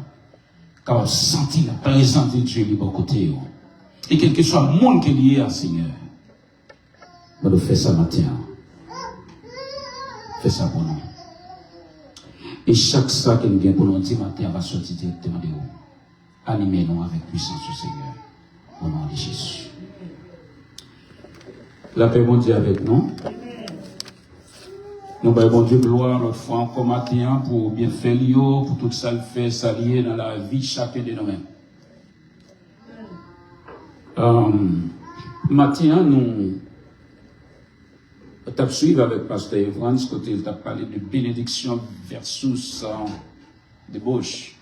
capable de sentir la présence de Dieu de bon côté. Et quel que soit le monde qui est lié à Seigneur. On doit faire ça matin. Fais ça pour nous. Et chaque ça que nous gagnons pour nous dire matin va sortir directement de nous. Animez-nous avec puissance au Seigneur. Au nom de Jésus. La paix, bon Dieu, avec nous. Nous, bon Dieu, gloire l'autre fois encore matin pour bien faire l'io, pour tout ça le fait, s'allier dans la vie de chacun de nous-mêmes. Matin, nous avons suivi avec Pasteur Evans, côté il a parlé de bénédiction versus débauche.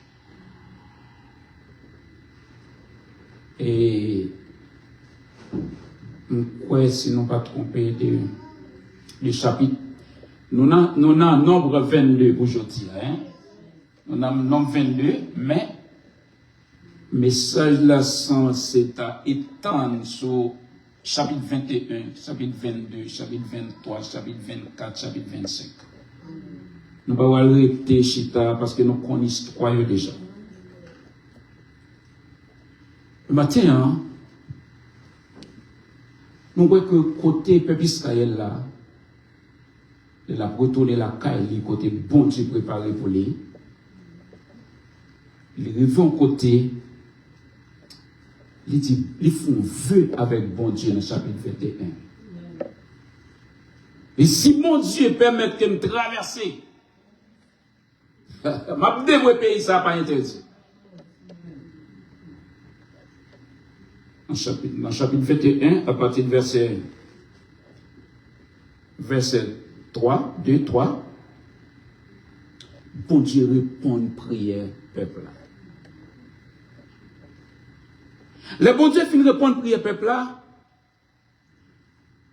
Et si nous ne pas trompé de chapitre, nous avons nombre 22 aujourd'hui. Hein? Nous avons nombre 22, mais message là c'est à étendre sur chapitre 21, chapitre 22, chapitre 23, chapitre 24, chapitre 25. Nous ne pouvons pas arrêter chita parce que nous connaissons l'histoire déjà. Le matin, hein, nous voyons que côté peuple Israël là, il a retourné la caille, côté bon Dieu préparé pour lui. Il revient au côté, il dit, ils font vœu avec bon Dieu dans le chapitre 21. Et si mon Dieu permet de me traverser, ma dévoué pays, ça n'a pas interdit. Dans le chapitre 21, à partir du verset 3, 2, 3, bon Dieu répond à une prière, peuple là. Le bon Dieu finit de répondre à une prière, peuple là.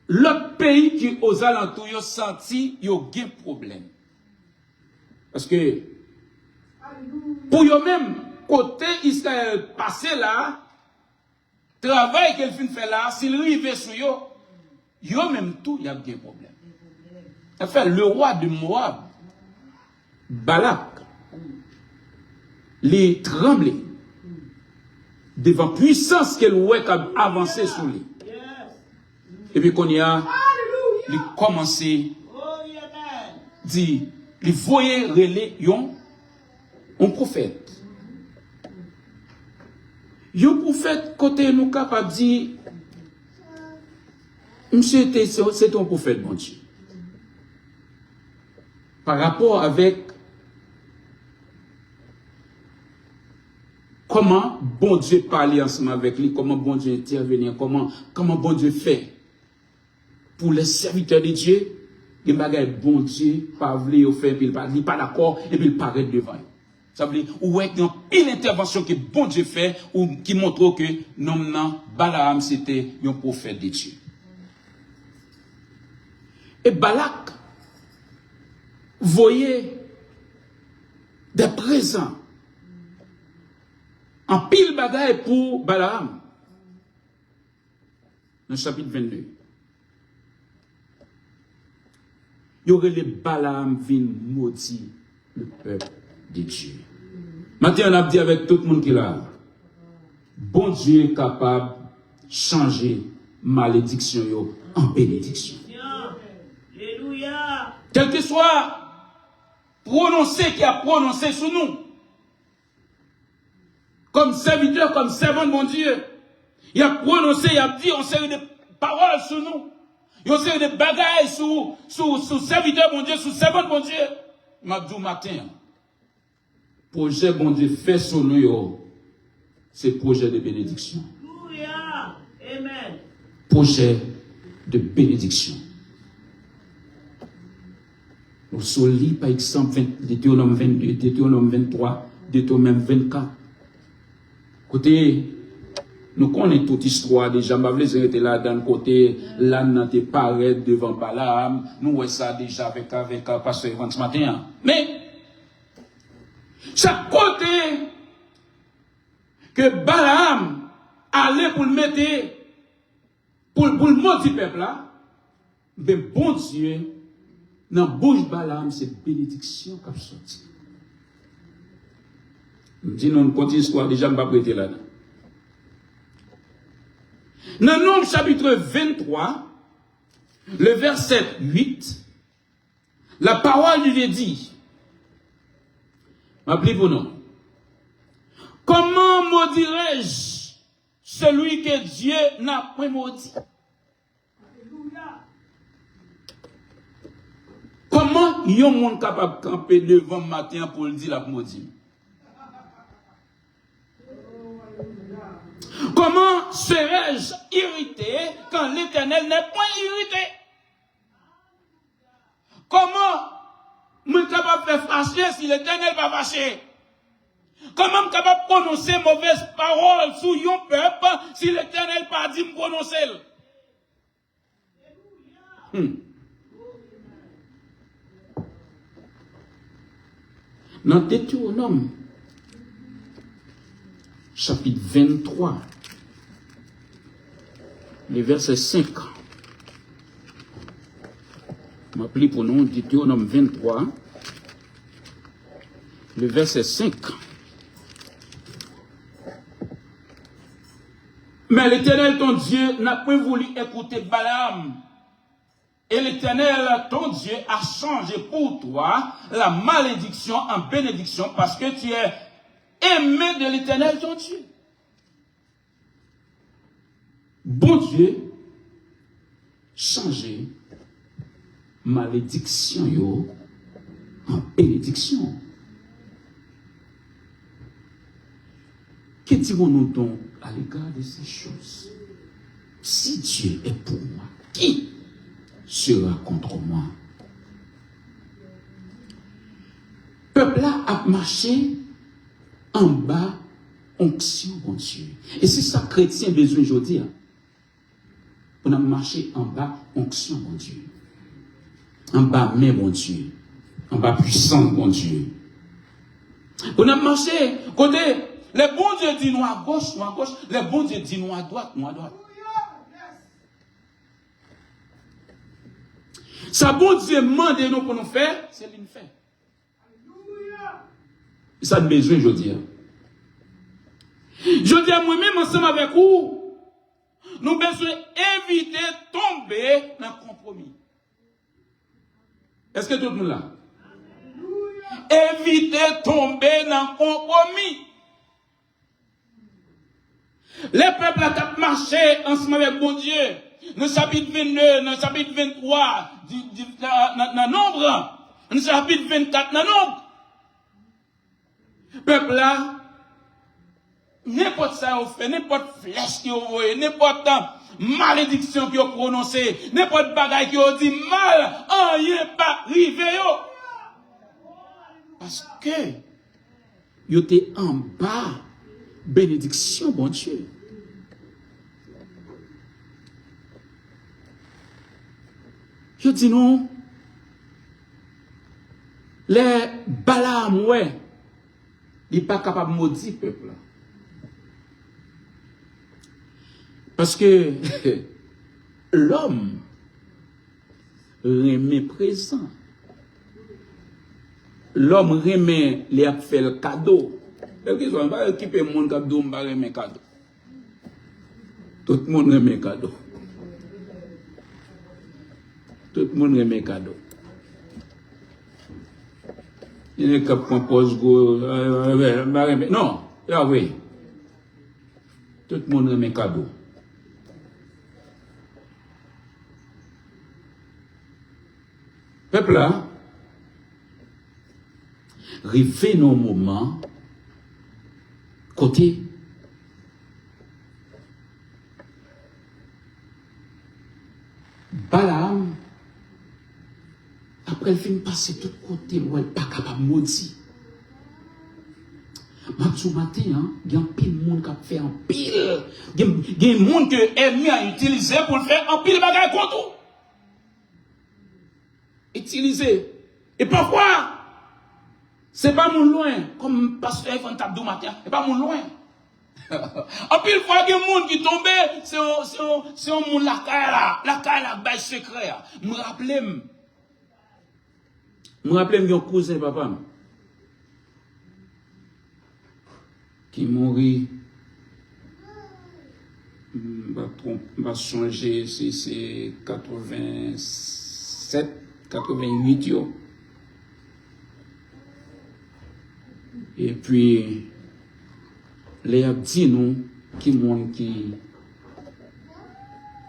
L'autre pays qui aux alentours, ils ont senti, ils ont un problème. Parce que, pour eux-mêmes, côté Israël passé là, travail qu'elle finit de faire là, s'il arrive sur eux, ils même tout, il y a un problème. Enfin, le roi de Moab, Balak, les tremblait devant puissance qu'elle voit avancer sur lui. Et puis qu'on y a, il commencé, dit, il voyait relais, un prophète. Un prophète, côté nous capable de dire, monsieur, c'est un prophète, bon Dieu. Par rapport avec comment bon Dieu parlait ensemble avec lui, comment bon Dieu intervenir, comment bon Dieu fait. Pour les serviteurs de Dieu, les bagages bon Dieu, pas voulu au faire, il n'est pas d'accord, et puis il paraît devant. Ça veut dire, où est une intervention que bon Dieu fait, ou qui montre que non, Balaam c'était un prophète de Dieu. Et Balak voyait des présents en pile bagaille pour Balaam. Dans le chapitre 22. Il y aurait les Balaam vin maudit le peuple de Dieu. Maintenant, on a dit avec tout le monde qui est là, bon Dieu est capable de changer malédiction en bénédiction. Alléluia. Quel que soit prononcé qui a prononcé sur nous, comme serviteur, comme servant de mon Dieu, il a prononcé, il a dit, on série de paroles sur nous, il a série de bagailles sur serviteur de mon Dieu, sur servant de mon Dieu. Il m'a dit matin, projet bon Dieu fait sur nous, c'est projet de bénédiction. Alléluia. Amen. Projet de bénédiction. Nous sommes par exemple, Deutéronome 22, Deutéronome 23, Deutéronome 24. Côté, Nous connaissons toute histoire déjà. Je était là d'un côté, là, nous te paraît devant Balaam. Nous voyons ça déjà avec Pasteur Evan ce matin. Mais, chaque côté que Balaam allait pour le mettre, pour le maudire peuple là, ben bon Dieu, dans la bouche de Balaam, c'est bénédiction qui a sorti. Je dis, nous continuons l'histoire, déjà, je ne vais pas prêter là-dedans. Dans Nombre chapitre 23, le verset 8, la parole lui dit, m'appelez vos noms. Comment maudirais-je celui que Dieu n'a point maudit? Alléluia. Comment yon monde capable de camper devant matin pour le dire la maudit? Comment serais-je irrité quand l'Éternel n'est point irrité? Comment je suis capable de faire fâcher si l'Éternel va fâcher? Comment je suis capable de prononcer mauvaise parole sur un peuple si l'Éternel pas dit me prononcer? Dans Deutéronome, chapitre 23, le verset 5. Je m'appelle pour nous Deutéronome 23, le verset 5. Mais l'Éternel, ton Dieu, n'a pas voulu écouter Balaam. Et l'Éternel, ton Dieu, a changé pour toi la malédiction en bénédiction parce que tu es aimé de l'Éternel, ton Dieu. Bon Dieu, changer malédiction yo en bénédiction. Que dirons-nous donc à l'égard de ces choses? Si Dieu est pour moi, qui sera contre moi? Peuple là a marché en bas, onction, bon Dieu. Et c'est ça chrétien besoin aujourd'hui. On a marché en bas, onction, bon Dieu. En bas, mais bon Dieu. En bas, puissant, bon Dieu. On a marché côté, les bons dieux disent nous à gauche, les bons dieux disent nous à droite, Ça bon Dieu demande nous pour nous faire, c'est lui fait. Ça a besoin, je dis. Je dis à moi-même, ensemble avec vous, nous devons éviter de tomber dans le compromis. Est-ce que tout le monde là? Éviter de tomber dans le compromis. Les peuples ont marché ensemble avec mon Dieu. Dans le chapitre 22, dans le chapitre 23, dans Nombre, dans le chapitre 24, dans Nombre. Peuple là, n'importe ça vous fait, n'importe flèche qui vous voyez, n'importe malédiction qui vous prononcé, n'importe bagaille qui vous dit mal, rien pas arrivé yo. Parce que, vous êtes en bas, bénédiction, bon Dieu. Je dis non, les Balaam, ouais, il n'est pas capable de maudire le peuple. Parce que l'homme remet présent. L'homme remet les fait le cadeau. Ils ne sont pas équipés de monde qui remet cadeau. Tout le monde remet cadeau. Tout le monde remet cadeau. Il y a qui compose go. Non, oui. Tout le monde remet cadeau. Peuple là, rivé nos moments, côté, Balaam, après il finit passer tout côté, où elle n'est pas capable de maudire. Mathieu matin, il y a un pile monde qui a fait un pile. Il y a un monde que l'ennemi a utilisé pour faire un pile bagage contre. Utilisé. Et parfois, c'est pas mon loin, comme pasteur Yvan Tabdou matin, c'est pas mon loin. En pile fois, il y a un monde qui tombe, c'est un monde la caille la bail secret. Je me rappelle, il y a un cousin, papa, qui mourit. Je vais changer si c'est 87, 88, yo. Et puis, les a dit nous, qui monde qui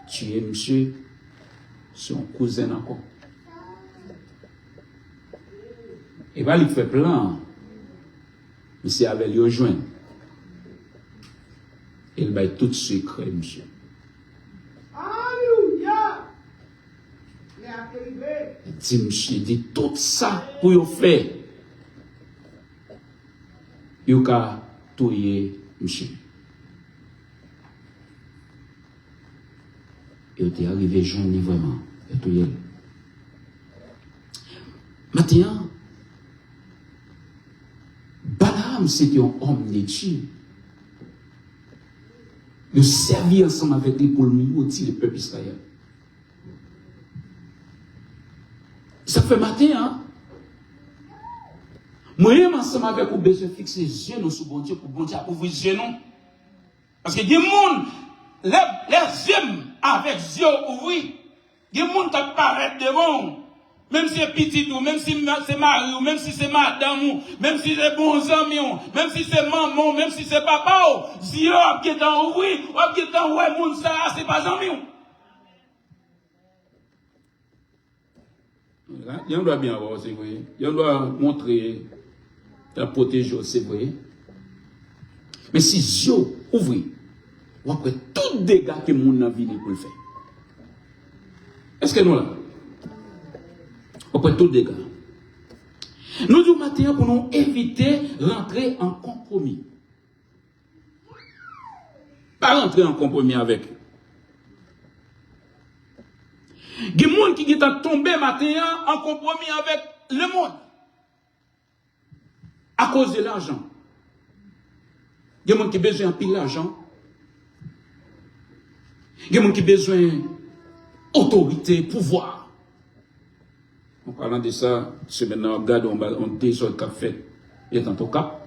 tué monsieur, son cousin encore. Et bien, il fait plan. Monsieur avait lui rejoint. Il va tout secret, monsieur. Alléluia! Il dit, monsieur, dit tout ça pour vous faire. Vous avez tué, monsieur. Et vous êtes arrivé journée vraiment. Vous avez tué. Maintenant, Balaam, c'était un homme de Dieu. Il servit ensemble avec lui pour le maudire le peuple israélien. Ça fait matin, hein? Moi-même, ensemble avec vous, besoin de fixer les yeux sur bon Dieu pour bon Dieu ouvrir les yeux. Parce que il y a des gens, les yeux avec les yeux ouverts, il y a des gens qui apparaissent devant. Même si c'est petit ou, même si c'est mari ou, même si c'est madame ou, même si c'est bons amis ou, même si c'est maman, même si c'est papa ou, si vous avez été en oui, vous avez été en ouais, moun ça, c'est pas amis ou. On doit bien avoir, c'est vrai. On doit montrer, la protéger, c'est vrai. Mais si Dieu ouvre, ou après tout dégât que moun a vini pour le faire. Est-ce que nous là? Après tout dégât. Nous du matin pour nous éviter rentrer en compromis. Pas rentrer en compromis avec. Il y a des gens qui sont tombés matin en compromis avec le monde. À cause de l'argent. Il y a des gens qui ont besoin de pile d'argent. Il y a des gens qui ont besoin d'autorité, pouvoir. En parlant de ça, c'est maintenant, regarde, on désole qu'a fait. Il est en tout cas,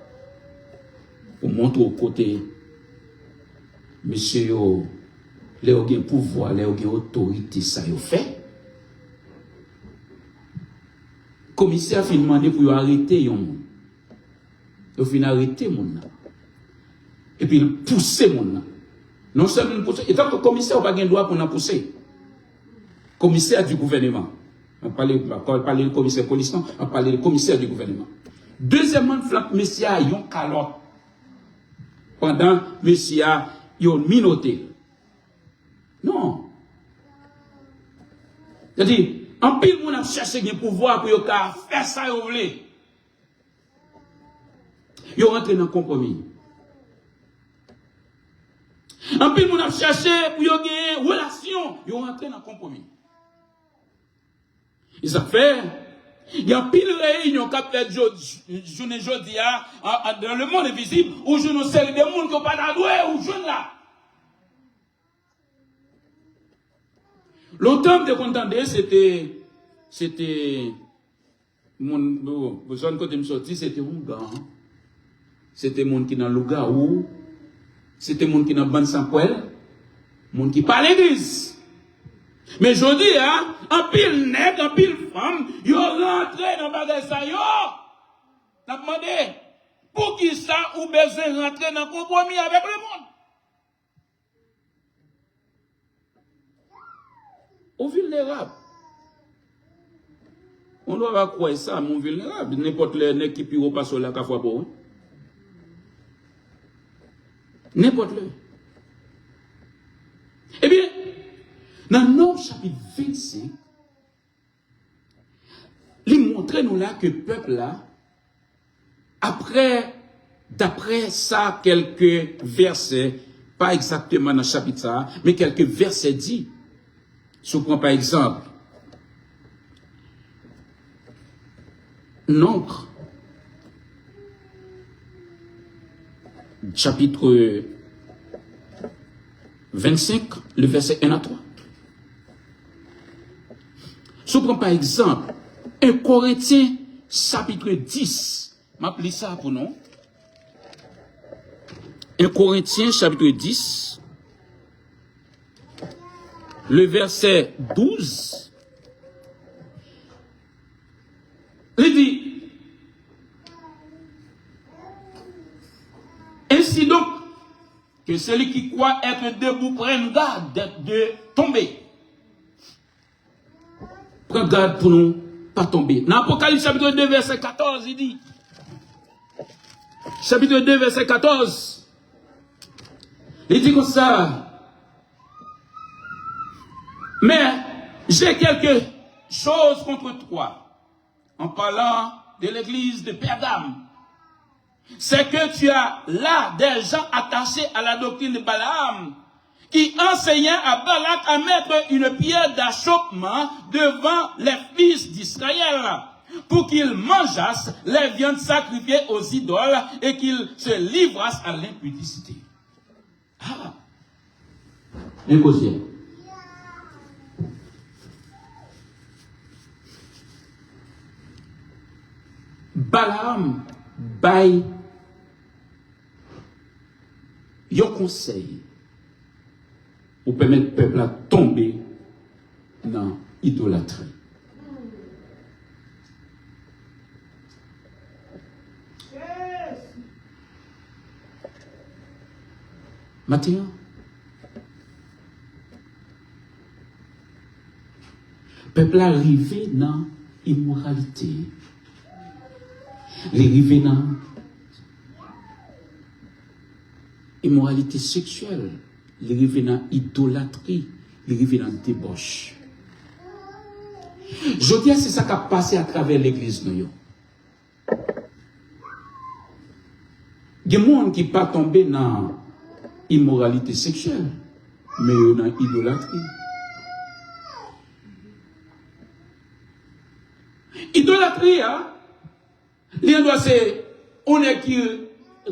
on montre au côté, monsieur, les ont pouvoir, les ont autorité, ça y fait. Le commissaire a demandé pour arrêter yon monde. Il a fini arrêter monde. Et puis il pousse monde. Non seulement il pousse, et tant que le commissaire n'a pas de droit pour nous pousser. Commissaire du gouvernement. On parlait du commissaire police, on parlait du commissaire du gouvernement. Deuxièmement, le monsieur a yon calotte. Pendant monsieur a yon minoté. Non. C'est-à-dire, en pile, on a cherché un pouvoir pour faire ça et vous voulez. Ils rentré dans le compromis. En pile, on a cherché pour gagner une relation. Ils rentré dans le compromis. Ils ont fait. Il y a pile réunion qui a fait journée jeudi dans le monde invisible où je ne sais des gens qui n'ont pas d'adoué ou jeunes là. Longtemps de contenter, c'était mon besoin quand je me sorti, c'était un gars. C'était mon qui dans le Lougaou, c'était mon qui dans Ban Saint-Poel, mon qui parle l'église. Mais je dis, en pile nègre, en pile femme, ils rentré dans le bagage ça, yo. N'a demandé, pour qui ça ou besoin de rentrer dans le compromis avec le monde? Au vulnérable. On doit pas croire ça, mon vulnérable. N'importe les qui peut passer là, qu'à fois pour. N'importe le. Eh bien, dans Nombre chapitre 25, il montre nous là que le peuple là, après D'après ça, quelques versets, pas exactement dans le chapitre ça, mais quelques versets dit. Si on prend par exemple, Nombre, chapitre 25, le verset 1 à 3. Si on prend par exemple, 1 Corinthiens, chapitre 10, m'appelez ça pour nous. 1 Corinthiens, chapitre 10, le verset 12. Il dit, ainsi donc, que celui qui croit être debout prenne garde de tomber. Prends garde pour nous pas tomber. Dans Apocalypse chapitre 2, verset 14, il dit, chapitre 2, verset 14, il dit comme ça, mais j'ai quelque chose contre toi. En parlant de l'église de Pergame, c'est que tu as là des gens attachés à la doctrine de Balaam, qui enseignaient à Balak à mettre une pierre d'achoppement devant les fils d'Israël, pour qu'ils mangeassent les viandes sacrifiées aux idoles et qu'ils se livrassent à l'impudicité. Ah! Négocier. Balaam baille un conseil pour permettre le peuple à tomber dans l'idolâtrie. Maintenant, le peuple arrivé dans l'immoralité. Les arrivés dans immoralité sexuelle, les arrivés dans idolâtrie, les arrivés dans débauche. Je dis, c'est ça qui a passé à travers l'église. Il y a des gens qui ne sont pas tombés dans immoralité sexuelle, mais dans idolâtrie. Idolâtrie, hein? L'un doit c'est, on est qui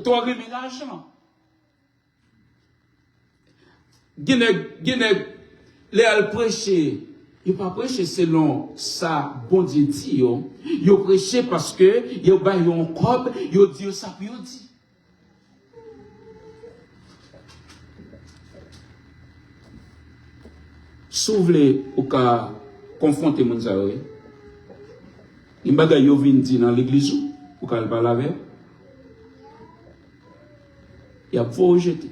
doit remettre l'argent. Les prêcher, il pas prêcher selon ça, bon Dieu dit, il prêcher parce que, il a un corps, il dit ça, puis il dit. S'ouvre au cas, confronter mon zaoui. Il m'a dit, il vient dans l'église, pour qu'elle parle avec. Il a faut rejeter.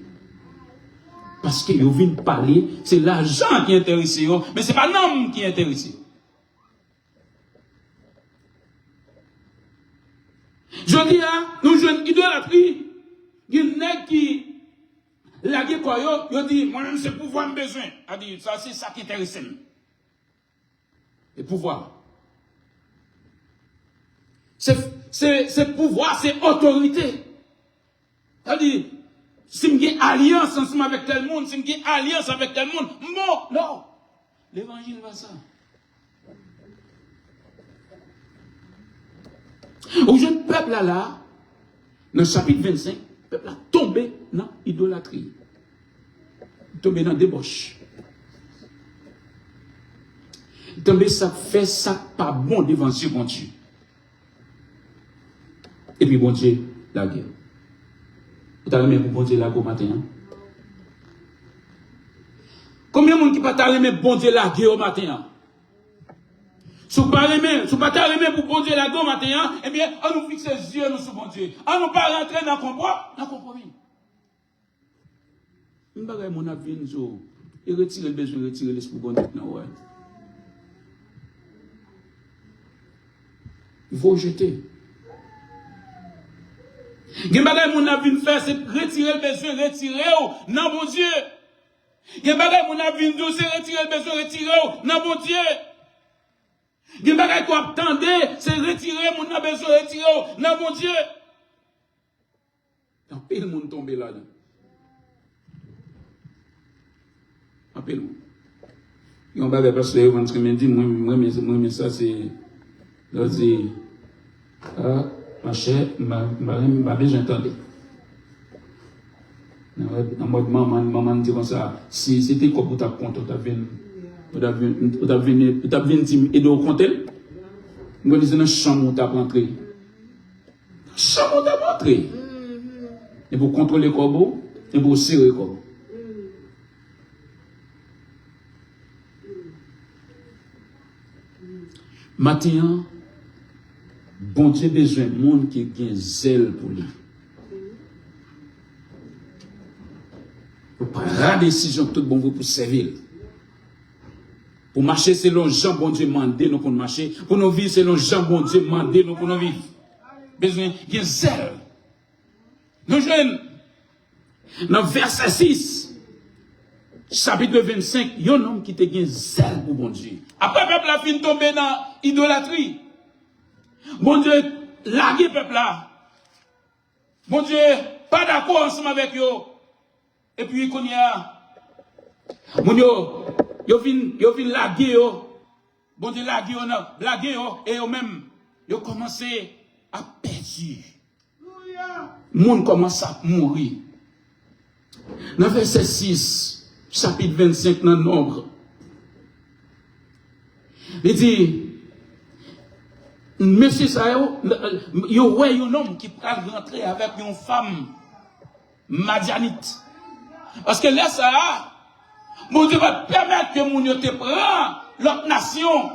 Parce que vous venez parler, c'est l'argent qui est intéressé, mais ce n'est pas l'homme qui est intéressé. Je dis, nous jeunes idolâtrie, il y a qui, la guerre quoi, yo dit, moi-même c'est pouvoir me besoin. A dit, ça c'est ça qui intéresse. Le pouvoir. C'est pouvoir, c'est autorité. C'est-à-dire, si j'ai alliance ensemble avec tel monde, si j'ai alliance avec tel monde, non. L'évangile va ça. Au jeune peuple là, dans le chapitre 25, le peuple a tombé dans l'idolâtrie. Tombé dans la débauche. Tombé ça fait ça pas bon devant Dieu, bon Dieu. Et puis bon Dieu, la guerre. Vous avez aimé pour bon Dieu la guerre matin? Combien de monde qui pas aimé bon Dieu la guerre au matin? Si vous ne pas aimé pour bon Dieu la guerre au matin, eh bien, on nous fixe les yeux sur bon Dieu. On nous pas rentrer dans le compromis. Je ne sais pas mon avis, il retire le besoin, retirer l'esprit bon Dieu. Il faut jeter. Gen bagay moun ap vin faire, c'est retirer le besoin, retirer ou nan bon Dieu. Gen bagay moun ap vin dou, c'est retirer le besoin, retirer ou nan bon Dieu. Gen bagay ko ap tande, c'est retirer moun ap besoin, retirer ou nan bon Dieu. Un peu le monde tombé là-dedans. Un peu le monde. Et on va faire parce que je me dis, moi, ça c'est. Là, c'est. Ah, ma chère, ma belle, j'entendais. En mode maman dit comme ça, si c'était quoi pour ta compte, tu as venu aider au compte. Nous disons dans la chambre où tu as rentré. Chambre où tu as rentré. Et pour contrôler le corbeau, et pour serrer le corbeau. Maintenant, bon Dieu besoin de monde qui a zèle pour lui. Pour prendre la décision que tout bon vous pour servir. Pour marcher selon Jean bon Dieu mandé, nous pour marcher. Pour nous vivre selon Jean bon Dieu mandé, nous pour nous vivre. Besoin de zèle. Nous jeunes, dans verset 6, chapitre 25, il y a un homme qui te gagne zèle pour bon Dieu. Après, le peuple a fini de tomber dans l'idolâtrie. Bon Dieu, largué le peuple là. Bon Dieu, pas d'accord ensemble avec eux. Et puis, quand il y a, bon Dieu, yo vin larguer yo. Bon Dieu, larguer yo, et eux même, yo commencé à perdre. Monde commence à mourir. Dans verset 6, chapitre 25, dans le Nombre, il dit, monsieur Sayo, il y a un homme qui peut rentrer avec une femme madianite. Parce que là, ça, mon Dieu va permettre que mon Dieu te prenne l'autre nation.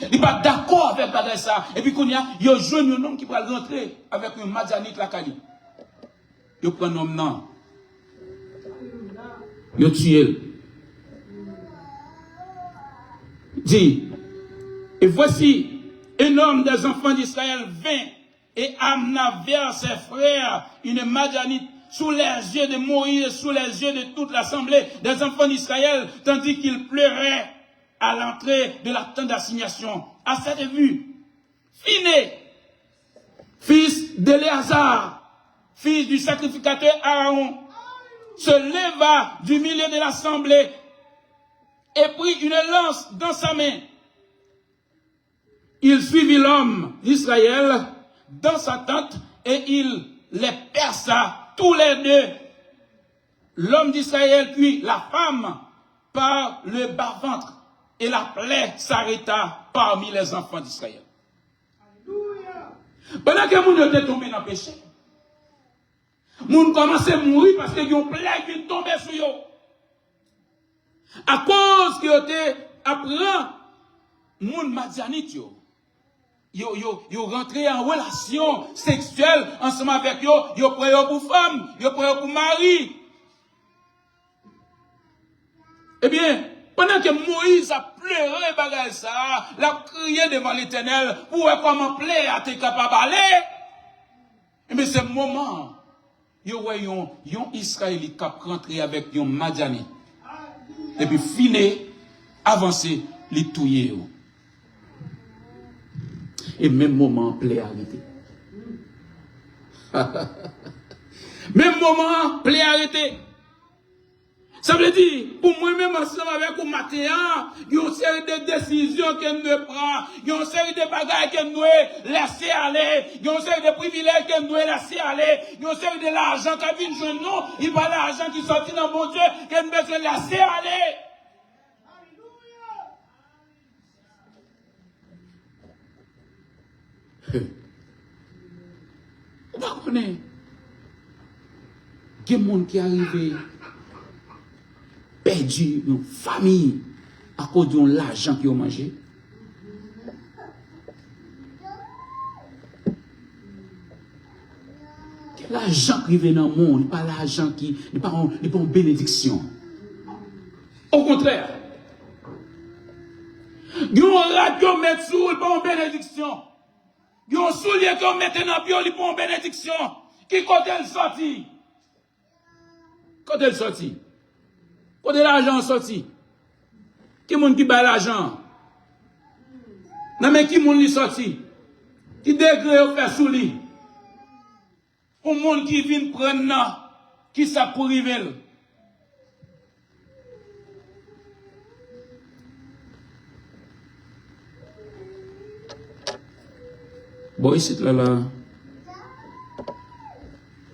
Il n'est pas d'accord avec ça. Et puis, il y a un jeune homme qui peut rentrer avec une madianite la Kali. Il prend un homme, non. Il tue. Dit, et voici un homme des enfants d'Israël vint et amena vers ses frères une madianite sous les yeux de Moïse, sous les yeux de toute l'assemblée des enfants d'Israël, tandis qu'il pleurait à l'entrée de la tente d'assignation. À cette vue, Phiné, fils d'Éléazar, fils du sacrificateur Aaron, se leva du milieu de l'assemblée et prit une lance dans sa main. Il suivit l'homme d'Israël dans sa tente et il les perça tous les deux. L'homme d'Israël puis la femme par le bas-ventre et la plaie s'arrêta parmi les enfants d'Israël. Pendant que les gens étaient tombés dans le péché, les gens commençaient à mourir parce qu'ils ont plaie qui tombait sur eux. À cause qu'ils étaient après, les gens madianites, ils rentré en relation sexuelle ensemble avec eux. Ils prennent pour femme, ils prennent pour mari. Eh bien, pendant que Moïse a pleuré, bagay ça, l'a crié devant l'Éternel pour voir comment plaît à te capable d'aller. Eh bien, c'est le moment, ils voyons un Israélite qui rentré avec un Madianite. Et puis, fini, avancé, les touyer. Et même moment, plaît arrêter. Même moment, plaît arrêter. Ça veut dire, pour moi-même, ensemble avec vous, matin, il y a une série de décisions que nous prenons, il y a une série de bagages que nous laisser aller, il y a une série de privilèges que nous laisser aller, il y a une série de l'argent qui vient de nous, il y a l'argent qui sortit dans mon Dieu, que nous devons laisser aller. Vous connaissez, il y a des gens qui arrivent perdu une famille à cause de l'argent qu'ils ont mangé. L'argent qui vient dans le monde, pas l'argent qui n'est pas une bénédiction. Au contraire, il y a un radio mettre sous, il n'est pas une bénédiction. Il y a un soulier qu'on met dans le bio, il n'est pas une bénédiction. Qui côté elle sorti? Côté elle sorti? Côté l'argent sorti? Qui moun qui bat l'argent? Non mais qui moun li sorti? Qui degré ou fait sous lui? Un monde qui vient prendre, qui ça pour arriver. Bon, ici, là,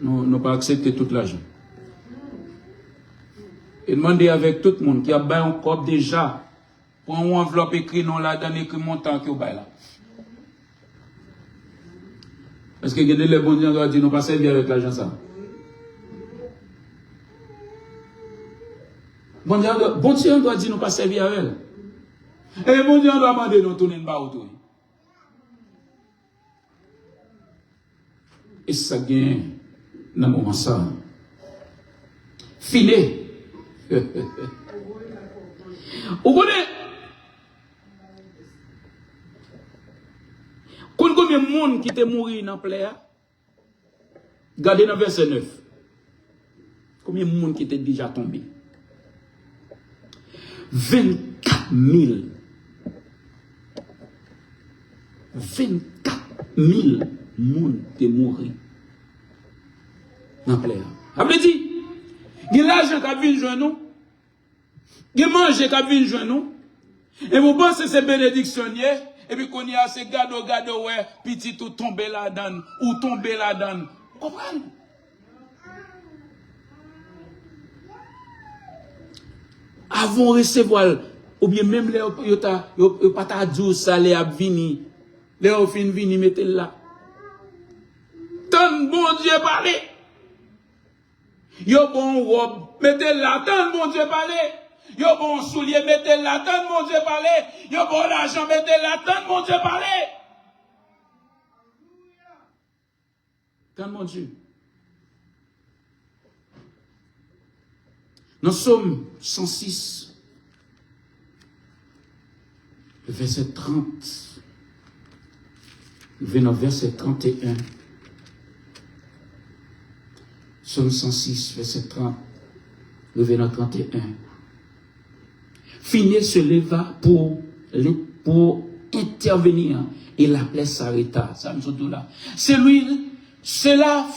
nous pas accepter tout l'argent. Et demander avec tout le monde qui a baillé un corps déjà, pour une enveloppe écrit non là, dans écrit montant qui est là. Parce que les bons gens doivent dire, nous pas servir avec l'argent ça. Bon Dieu doit dire, nous pas servir avec elle. Et bon Dieu doit demander, nous tourner une barre autour. Et ça gagne dans le moment ça. Filet. Vous connaissez? Combien de monde qui est mort dans le plaie? Regardez dans le verset 9. Combien de monde qui était déjà tombé? 24 000. 24 000 monde qui mort dans le plaie. Ça veut dire, il y a l'argent qui a vu joindre nous, il y a manger qui a vu joindre nous, et vous pensez que c'est bénédictionnaire, et puis qu'on y a ces gado, ouais, petit tout tomber là-dedans, ou tomber là-dedans. Vous comprenez? Avant de recevoir, ou bien même les pas ta dit ça, les abvini, les offines vini, mettez là. Tant bon Dieu parler. Yo bon robe, mettez là, tant bon Dieu parler. Yo bon soulier, mettez là, tant bon Dieu parler. Yo bon argent, mettez là, tant bon Dieu parler. Tant mon Dieu. Nous sommes 106, verset 30. Nous venons au verset 31. Somme 106, verset 30. Nous venons au 31. Phinéas se leva pour intervenir et la plaie s'arrêta. Ça me dit là. Cela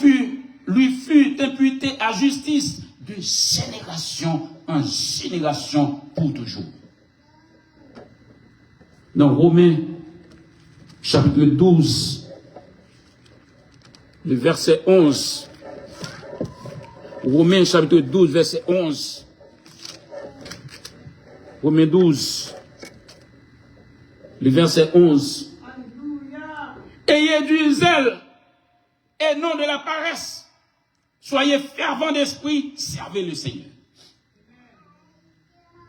lui fut imputé à justice de génération en génération pour toujours. Dans Romains, chapitre 12, le verset 11. Romains, chapitre 12, verset 11. Romains 12, le verset 11. Alléluia. Ayez du zèle et non de la paresse. Soyez fervents d'esprit, servez le Seigneur.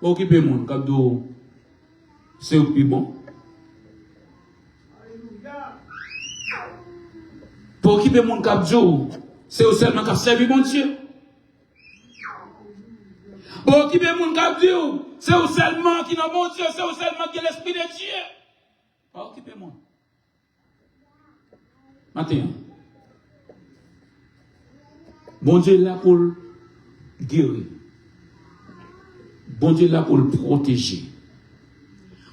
Occupez-moi, cadeau, c'est au plus bon. Pour occuper mon cadeau, c'est au seulement qui servi mon Dieu. Pour occuper mon cadeau, c'est au seulement qui n'a mon Dieu, c'est au seulement qui est l'Esprit de Dieu. Pour occuper moi. Maintenant. Bon Dieu est là pour le guérir. Bon Dieu est là pour le protéger.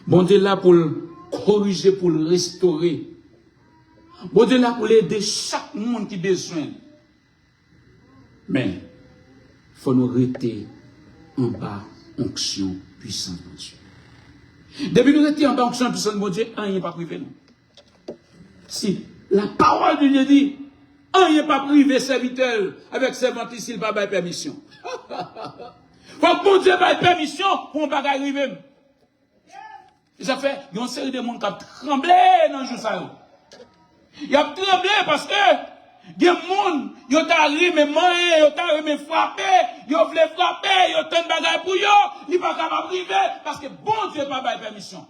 Bon Dieu est là pour le corriger, pour le restaurer. Bon Dieu est là pour aider chaque monde qui a besoin. Mais, il faut nous rester en bas, onction puissante de Dieu. Depuis nous rester en bas, onction puissante de Dieu, rien n'est pas privé. Si la parole de Dieu dit, on n'est pas privé serviteur avec servante ici, il va pas permission. Faut que mon Dieu ait permission pour ne pas arriver. Ça fait, il y a une série de monde qui a tremblé dans le jour ça. Il a tremblé parce que, il y a des gens qui ont arrivé, manger, ils ont arrivé frapper, ils ont voulu frapper, ils ont tant de bagages pour eux, ils ne sont pas capables de priver parce que bon Dieu n'a pas permission.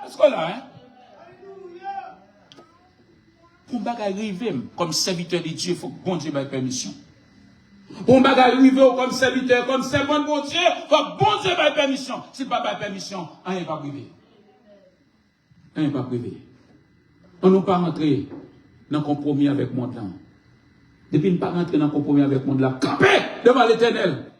Est-ce que là, hein? Pour ne arriver comme serviteur de Dieu, il faut que bon Dieu ait permission. Pour ne arriver comme serviteur, comme servant de bon Dieu, il faut que bon Dieu ait permission. Si pas ait permission, rien n'est pas privé. Rien n'est pas privé. On ne peut pas rentrer dans le compromis avec le monde là. Depuis ne pas rentrer dans le compromis avec le monde là, camper devant l'Éternel.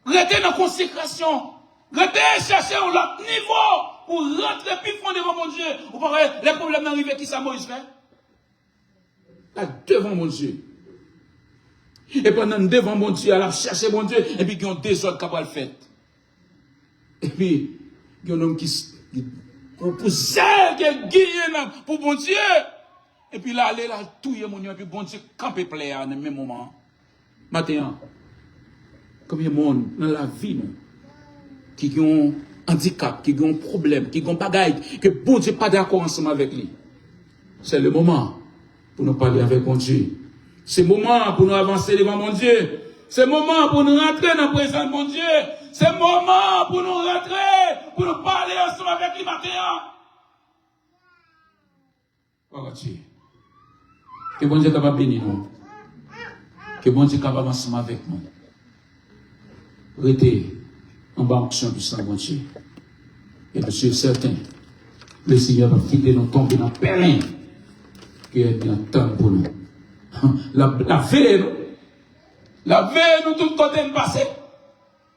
Restez dans la consécration. Restez chercher un autre niveau pour rentrer plus fond devant mon Dieu. Vous voyez, les problèmes arrivent qui ça Moïse fait? Là, devant mon Dieu. Et pendant devant mon Dieu, elle a cherché mon Dieu, et puis il y a des autres qui ont fait. Et puis, il y a un homme qui pour zèle, qui guille pour mon Dieu. Et puis là, elle est là, tout est mon Dieu, et puis bon Dieu, campé plaît à même moment. Maintenant, combien de monde dans la vie, nous, qui ont un handicap, qui ont un problème, qui ont un bagage, que bon Dieu n'est pas d'accord ensemble avec lui. C'est le moment pour nous parler avec mon Dieu. C'est le moment pour nous avancer devant mon Dieu. C'est le moment pour nous rentrer dans la présence de mon Dieu. C'est le moment pour nous rentrer, pour nous parler ensemble avec lui maintenant. Oh Dieu. Que bon Dieu soit capable de bénir nous. Que bon Dieu soit capable ensemble avec nous. Restez en bas action du sang, mon Dieu. Et je suis certain, le Seigneur va quitter nous tomber dans le péril qui est bien temps pour nous. La veille, nous, tout côté nous passer.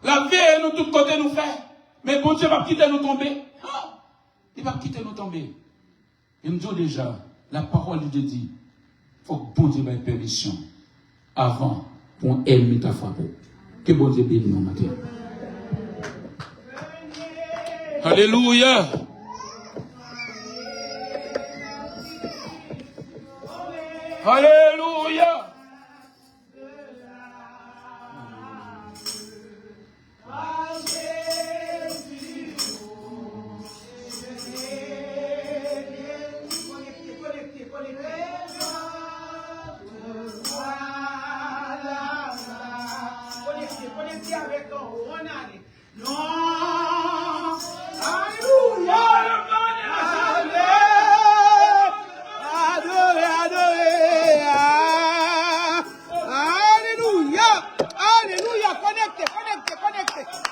La veille, nous, tout côté nous faire. Mais bon Dieu va quitter nous tomber. Il va quitter nous tomber. Et nous disons déjà, la parole de Dieu dit, il faut que bon Dieu ait permission avant pour aimer ta foi. Que bon Dieu bénisse nous matin. Alléluia. Alléluia. Connectez avec ton non. Alléluia.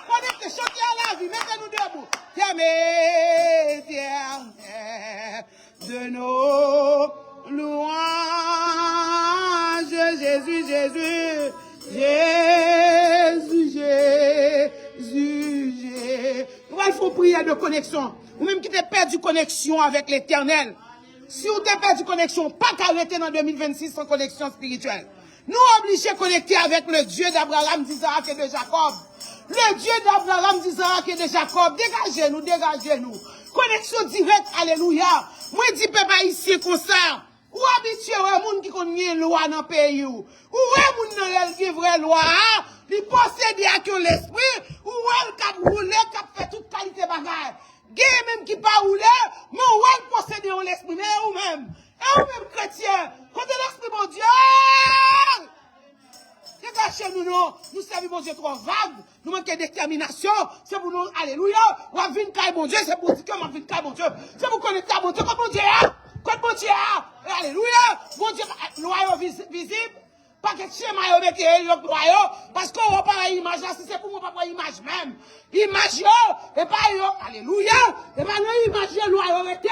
Connectez, chantez à la vie, mettez-nous debout. De nos louanges, Jésus, Jésus, Jésus, Jésus, Jésus. Il faut prier de connexion. Ou même qui t'es perdu connexion avec l'éternel. Si vous t'es perdu connexion, pas qu'à arrêter dans 2026 sans connexion spirituelle. Nous obligés de connecter avec le Dieu d'Abraham, d'Isaac et de Jacob. Le Dieu d'Abraham, d'Isaac et de Jacob. Dégagez-nous, dégagez-nous. Connexion directe, alléluia. Moi, je dis, papa, ici, comme ça. Ou habitué au monde qui connaît une loi dans le pays. Ou est monde qui a une vraie loi. Il possède à l'esprit. Ou est cap roulé, cap fait toute qualité de bagage. Gay même qui pas roulé, mais ou est possède en l'esprit. Mais ou même. Et ou même chrétien. Quand l'esprit, mon Dieu. Dégagez-nous, non. Nous servons mon Dieu trop vague. Nous manquons de détermination. C'est pour nous, alléluia. On va venir caille mon Dieu. C'est pour dire que on va venir caille mon Dieu. C'est pour connecter à mon Dieu. Comme mon Dieu a. Comme mon Dieu a. Alléluia. Mon Dieu, loyau visible. Pas que schéma yo mette yo loyau. Parce qu'on va pas l'image là. Si c'est pour moi, pas pour l'image même. Image yo. Et pas yo. Alléluia. Et pas nous image yo loyau rete.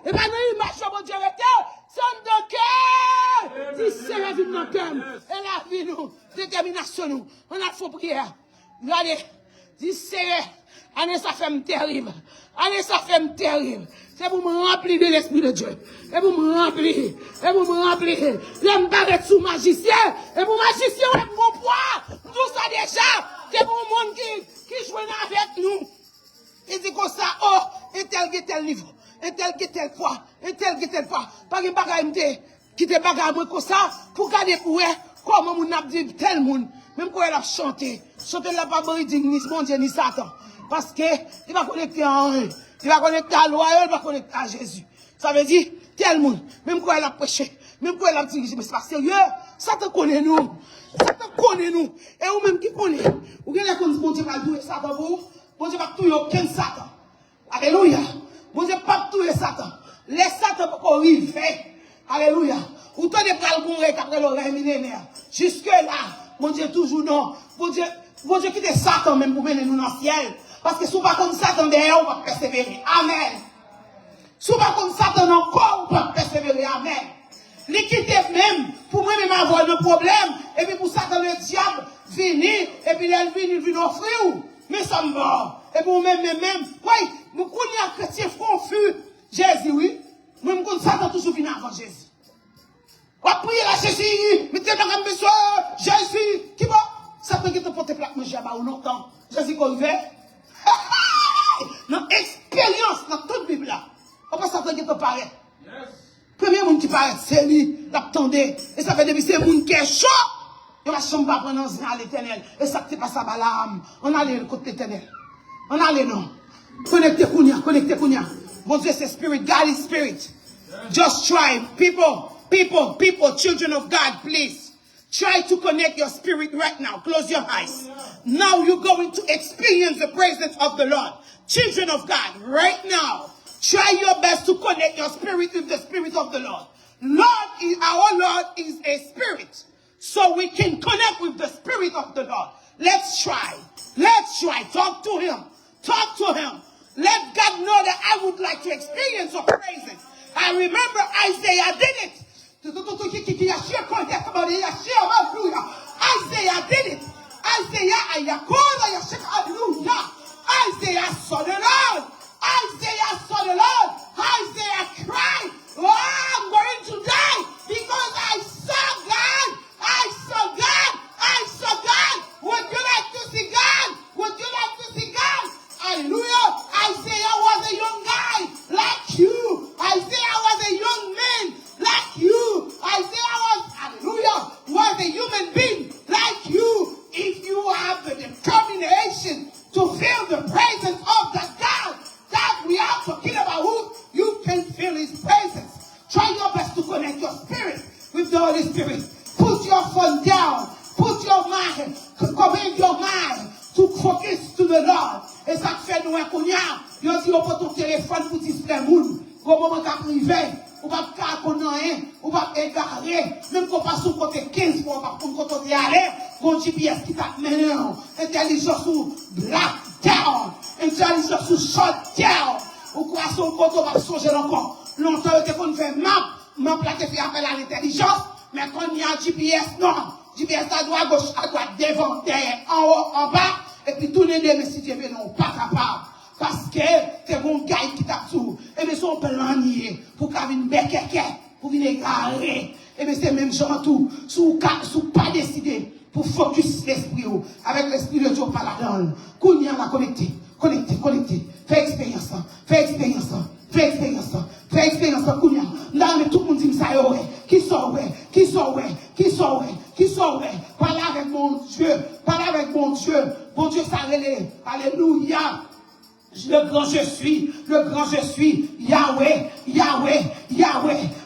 Et pas nous image yo mon Dieu rete. Son de cœur. Si c'est la vie de notre cœur. Et la vie nous. Détermination nous. On a faux prière. Regardez. Si c'est année ça fait terrible. Année ça fait terrible. C'est pour me remplir de l'esprit de Dieu. Et pour me remplir. Et pour me remplir. J'aime pas sous magicien. Et pour magicien, on est mon poids. Tout ça déjà. C'est pour le monde qui joue avec nous. Il dit comme ça, oh, et tel niveau. Et tel poids. Et tel poids. Pas une bagaille qui te bagaille comme ça. Pour garder pour comment on a dit tel monde. Même quand elle a chanté. Chanter la pas ni mon Dieu ni Satan. Parce que il va connecter en rien. Il va connecter à l'oyau, il va connecter à Jésus. Ça veut dire, tel monde, même quand elle a prêché, même quand elle a dirigé, mais c'est pas sérieux, ça te connaît nous. Ça te connaît nous. Et ou même qui connaît. Ou bien qu'on dit, bon Dieu va tuer Satan pour vous. Bon Dieu va tuer aucun Satan. Alléluia. Bon Dieu va tuer Satan. Les Satan pour qu'on arrive. Alléluia. Ou t'en es pas le bon après l'oreille millénaire. Jusque là, bon Dieu toujours non. Bon Dieu quitte Satan même pour mener nous dans le ciel. Parce que si vous ne pas comme Satan derrière, on va persévérer. Amen. Si vous ne pas comme Satan encore, on va persévérer. Amen. L'équité même, pour moi-même avoir de problème, et puis pour Satan le diable, venir, et puis il vient offrir. Mais ça me va. Et pour moi-même, oui, nous connaissons un chrétien confus. Jésus, oui. Même quand Satan toujours vient avant Jésus. On va prier pas longtemps. Jésus qu'on fait. Dans expérience, dans toute Bible là. On peut s'attendre que tu paraît. Premier monde qui paraît, c'est lui, l'attendait. Et ça fait depuis c'est le monde qui est chaud. Il va chambre pas prendre à l'éternel. Et ça qui passe à Balaam. On a le côté l'éternel. On a les noms. Connectez Kounia, connectez Kounia. Mon Dieu, c'est spirit, God is spirit. Just try. People, children of God, please. Try to connect your spirit right now. Close your eyes. Now you're going to experience the presence of the Lord. Children of God, right now, try your best to connect your spirit with the spirit of the Lord. Our Lord is a spirit. So we can connect with the spirit of the Lord. Let's try. Let's try. Talk to him. Talk to him. Let God know that I would like to experience your praises. I remember Isaiah did it. Isaiah did it. Isaiah saw the Lord. Isaiah saw the Lord. Isaiah cried, oh, I'm going to die because I saw God. I saw God. I saw God. Would you like to see God? Would you like to see God? Hallelujah. Isaiah was a young guy like you. Isaiah was a young man like you. Isaiah was, hallelujah, was a human being like you. If you have the determination to feel the presence of the God that we are talking about, who you can feel his presence. Try your best to connect your spirit with the Holy Spirit. Put your phone down. Put your mind, command your mind to focus to the Lord. Et ça fait nous un cognac. Yo dit on prend ton téléphone pour distraire moun. Au moment qu'a privé, ou pas connaître, ou pas égarer, même qu'on passe au côté 15 pour pas pour côté aller, mon GPS qui t'a mené, intelligence ou black down, intelligence ou shut down. Ou quoi son côté va changer encore. Longtemps que qu'on fait map là te fait appel à l'intelligence, mais quand il y a GPS non. GPS à droite, à gauche, à droite, devant, derrière, en haut, en bas, et puis tourner les messieurs, Dieu, non, pas capable. Parce que c'est mon gars qui t'a tout. Et bien, son plan nié, pour qu'il vienne béquer, pour venir égarer. Et bien, c'est même genre tout, sous pas décidé, pour focus l'esprit, avec l'esprit de Dieu, pas la donne. Kounia la connecté. Fais expérience, Kounia. Là, mais tout le monde dit, ça y est, qui sort, parle avec mon Dieu, bon Dieu, ça relève, alléluia, le grand je suis, Yahweh,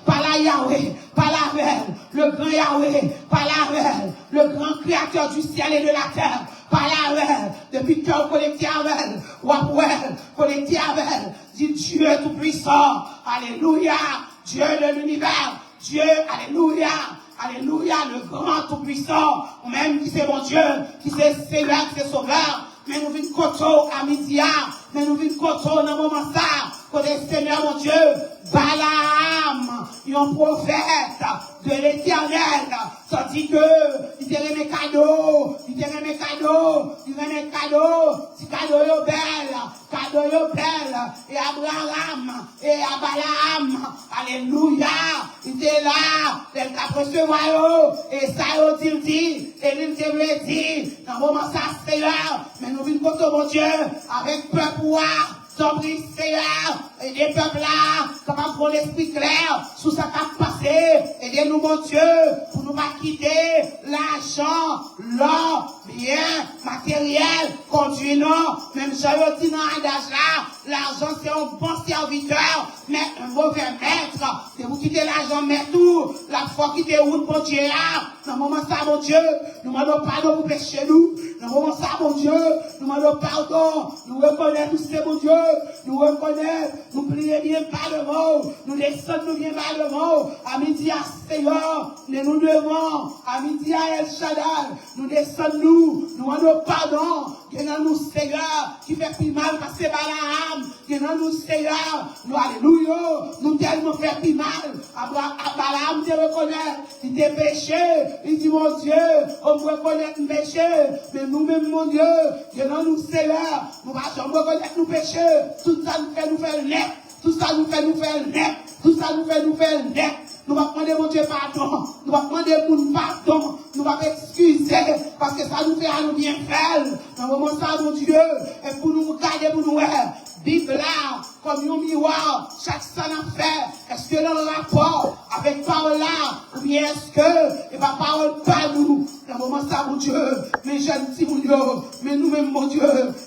parle Yahweh, parle avec, le grand Yahweh, parle avec, le grand créateur du ciel et de la terre, parle avec, depuis que vous connectez avec, connectez avec, dit Dieu tout-puissant, alléluia, Dieu de l'univers, Dieu, alléluia, le grand tout-puissant, même qui c'est mon Dieu, qui c'est Seigneur, qui c'est Sauveur, mais nous venons koto à midi, mais nous venons koto dans le moment ça, côté Seigneur mon Dieu, Balaam, un prophète de l'Éternel, ça dit que il te remet cadeau, si cadeau yo belle, et Abraham, et à Balaam, alléluia, il était là, il t'a recevoir, et ça il dit, et il te dit, dans le moment ça, Seigneur, mais nous venons contre mon Dieu, avec peuple, sans prix, Seigneur, et des peuples là, capables de prendre l'esprit clair, sous sa cap passé, aidez-nous, mon Dieu, pour nous pas quitter l'argent, l'or, bien, matériel, conduisant, même si je dis dans l'adage là, l'argent c'est un bon serviteur, mais un mauvais maître, c'est vous quitter l'argent, mais tout, la foi quitter route, mon Dieu là, dans le moment ça, mon Dieu, nous demandons pardon pour pécher nous, dans le moment ça, mon Dieu, nous demandons pardon, nous reconnaissons tout c'est mon Dieu, nous reconnaissons, nous prions bien par le mot, nous descendons bien par le mot, à midi à Seigneur, nous devons, à midi à El Shaddai, nous descendons nous demandons pardon, nous Seigneur, qui fait plus mal parce que Balaam, nous Seigneur, nous alléluia, nous tellement fait plus mal, à Balaam te reconnaît, il te péché, il dit mon Dieu, on reconnaît nos péchés, mais nous-mêmes mon Dieu, nous Seigneur, nous ne pouvons pas reconnaître nos péchés, tout ça nous fait net. Tout ça nous fait net. Tout ça nous fait net. Nous va demander mon Dieu pardon. Nous va demander mon pardon. Nous va excuser parce que ça nous fait à nous bien faire. Dans le moment ça, mon Dieu, et pour nous garder, pour nous Bible là, comme un miroir, chaque ça n'a fait. Est-ce que dans le rapport avec parole là, ou bien est-ce que, et ma parole pas nous, dans le moment ça, mon Dieu, mes jeunes petits, mon Dieu, mais nous-mêmes, mon Dieu,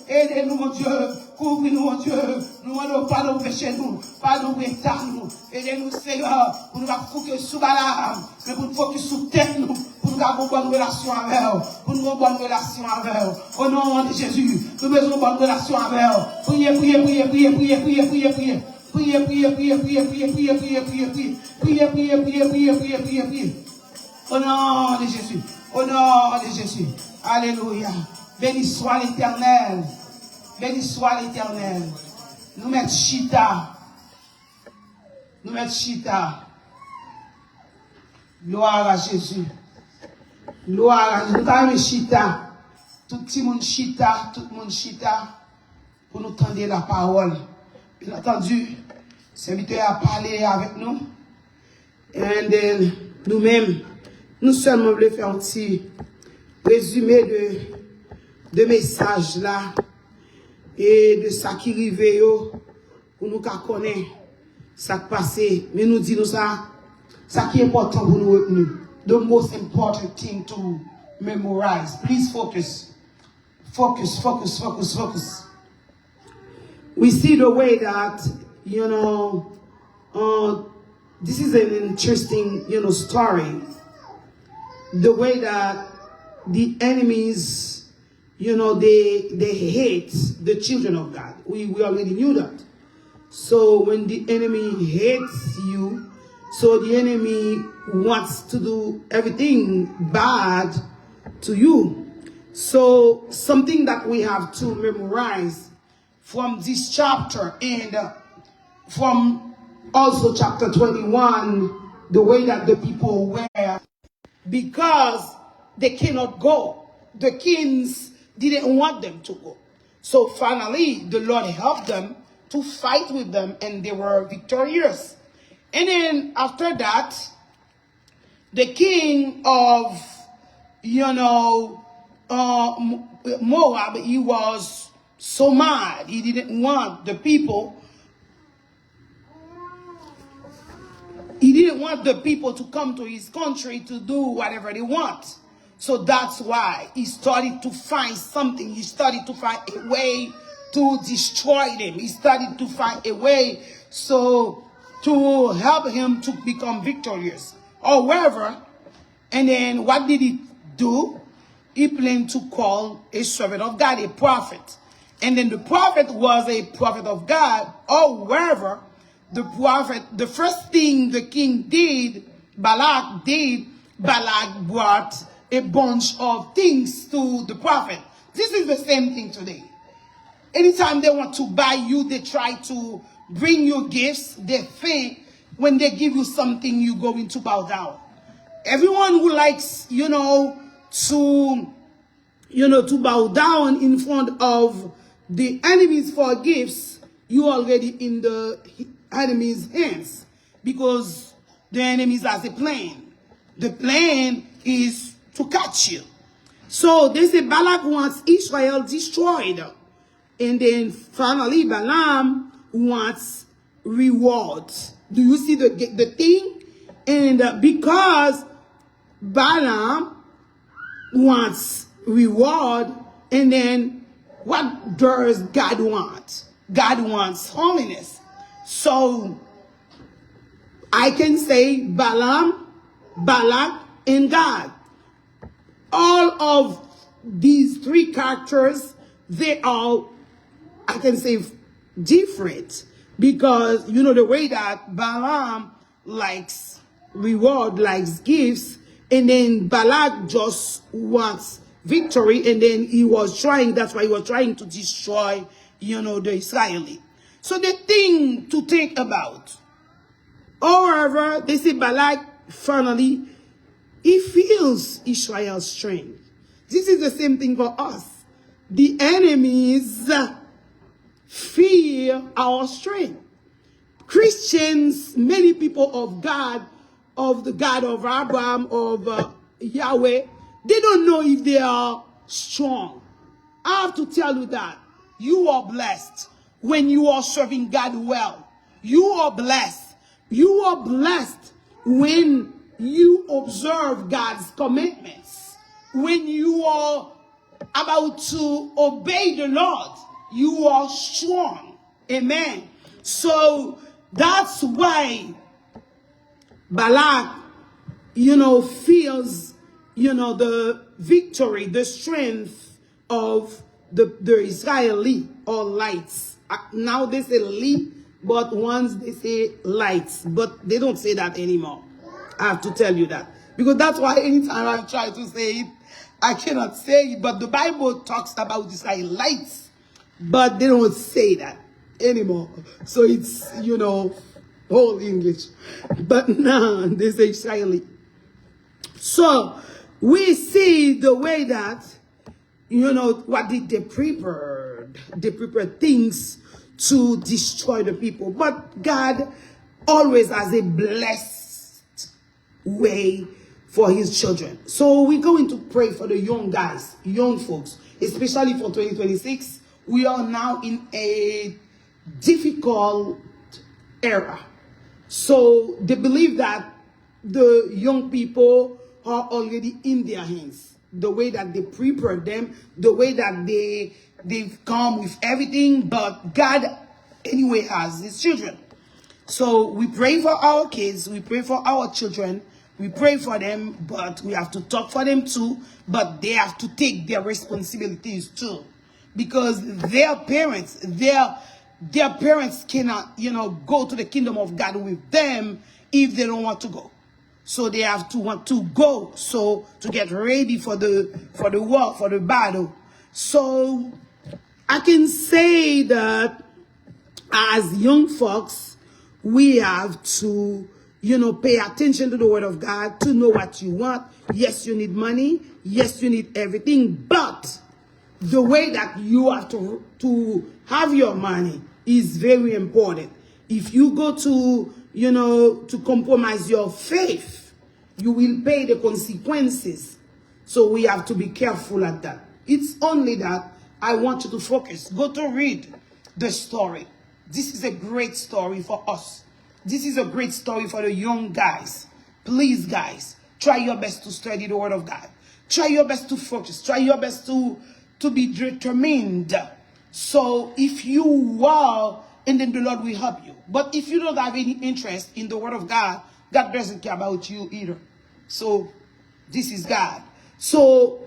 aidez-nous, mon Dieu, couvre-nous, mon Dieu, nous allons pas nous pécher nous, pas nous état nous, aidez-nous, Seigneur, pour nous focus sur la mais pour nous focus sur tête nous, pour nous avoir une bonne relation avec eux, pour nous avoir une bonne relation avec eux. Au nom de Jésus, nous avons une bonne relation avec eux. Priez, priez, priez, priez, priez, priez, priez, priez. Priez, priez, priez, priez, priez, priez, priez, priez, priez. Priez, priez, priez, priez, priez, priez, priez. Au nom de Jésus. Au nom de Jésus. Alléluia. Béni soit l'Éternel. Béni soit l'Éternel. Nous mettons chita. Nous mettons chita. Gloire à Jésus. Gloire à Jésus. Nous avons chita. Tout le monde chita. Tout le monde chita. Pour nous tendre la parole. Bien entendu, le serviteur a parlé avec nous. Et nous-mêmes, nous seulement voulons faire un petit résumé de messages là. Et de ça qui arrive pour nous connaître ça qui passe. Mais nous disons ça qui est important pour nous retenir. The most important thing to memorize. Please focus. Focus, focus, focus, focus. We see the way that, this is an interesting, story. The way that the enemies, they hate the children of God. We already knew that. So when the enemy hates you, so the enemy wants to do everything bad to you. So something that we have to memorize from this chapter and from also chapter 21, the way that the people were, because they cannot go. The kings didn't want them to go. So finally, the Lord helped them to fight with them, and they were victorious. And then after that, the king of, Moab, he was so mad. He didn't want the people. He didn't want the people to come to his country to do whatever they want. So that's why he started to find something. He started to find a way to destroy them. He started to find a way to help him to become victorious. However, and then what did he do? He planned to call a servant of God, a prophet. And then the prophet was a prophet of God. However, the prophet, the first thing the king did, Balak brought a bunch of things to the prophet. This is the same thing today. Anytime they want to buy you, they try to bring you gifts. They think when they give you something, you're going to bow down. Everyone who likes, to bow down in front of the enemies for gifts, you already in the enemy's hands, because the enemies has a plan. The plan is to catch you. So they say Balak wants Israel destroyed, and then finally Balaam wants reward. Do you see the thing? And because Balaam wants reward, and then what does God want? God wants holiness. So I can say Balaam, Balak, and God. All of these three characters, they all, I can say, different. Because, the way that Balaam likes reward, likes gifts, and then Balak just wants victory, and then that's why he was trying to destroy, the Israelites. So the thing to think about. However, they say Balak finally, he feels Israel's strength. This is the same thing for us. The enemies fear our strength. Christians, many people of God, of the God of Abraham, of Yahweh, they don't know if they are strong. I have to tell you that you are blessed when you are serving God well. You are blessed. You are blessed when you observe God's commandments. When you are about to obey the Lord, you are strong. Amen. So that's why Balak, feels, the victory, the strength of the Israeli or lights. Now they say li, but once they say lights, but they don't say that anymore. I have to tell you that. Because that's why anytime I try to say it, I cannot say it, but the Bible talks about Israelites, but they don't say that anymore. So it's, whole English. But now they say Israeli. So we see the way that, what did they prepare? They prepared things to destroy the people. But God always has a blessed way for his children. So we're going to pray for the young guys, young folks, especially for 2026. We are now in a difficult era. So they believe that the young people are already in their hands. The way that they prepare them, the way that they've come with everything, but God anyway has his children. So we pray for our kids, we pray for our children, we pray for them, but we have to talk for them too, but they have to take their responsibilities too. Because their parents, their parents cannot, go to the kingdom of God with them if they don't want to go. So they have to want to go, so to get ready for the war, for the battle. So I can say that as young folks, we have to, pay attention to the word of God, to know what you want. Yes, you need money. Yes, you need everything. But the way that you have to have your money is very important. If you go to, to compromise your faith, you will pay the consequences. So we have to be careful at that. It's only that I want you to focus. Go to read the story. This is a great story for us. This is a great story for the young guys. Please, guys, try your best to study the word of God. Try your best to focus. Try your best to be determined. So if you are, and then the Lord will help you. But if you don't have any interest in the word of God, God doesn't care about you either. So this is God. So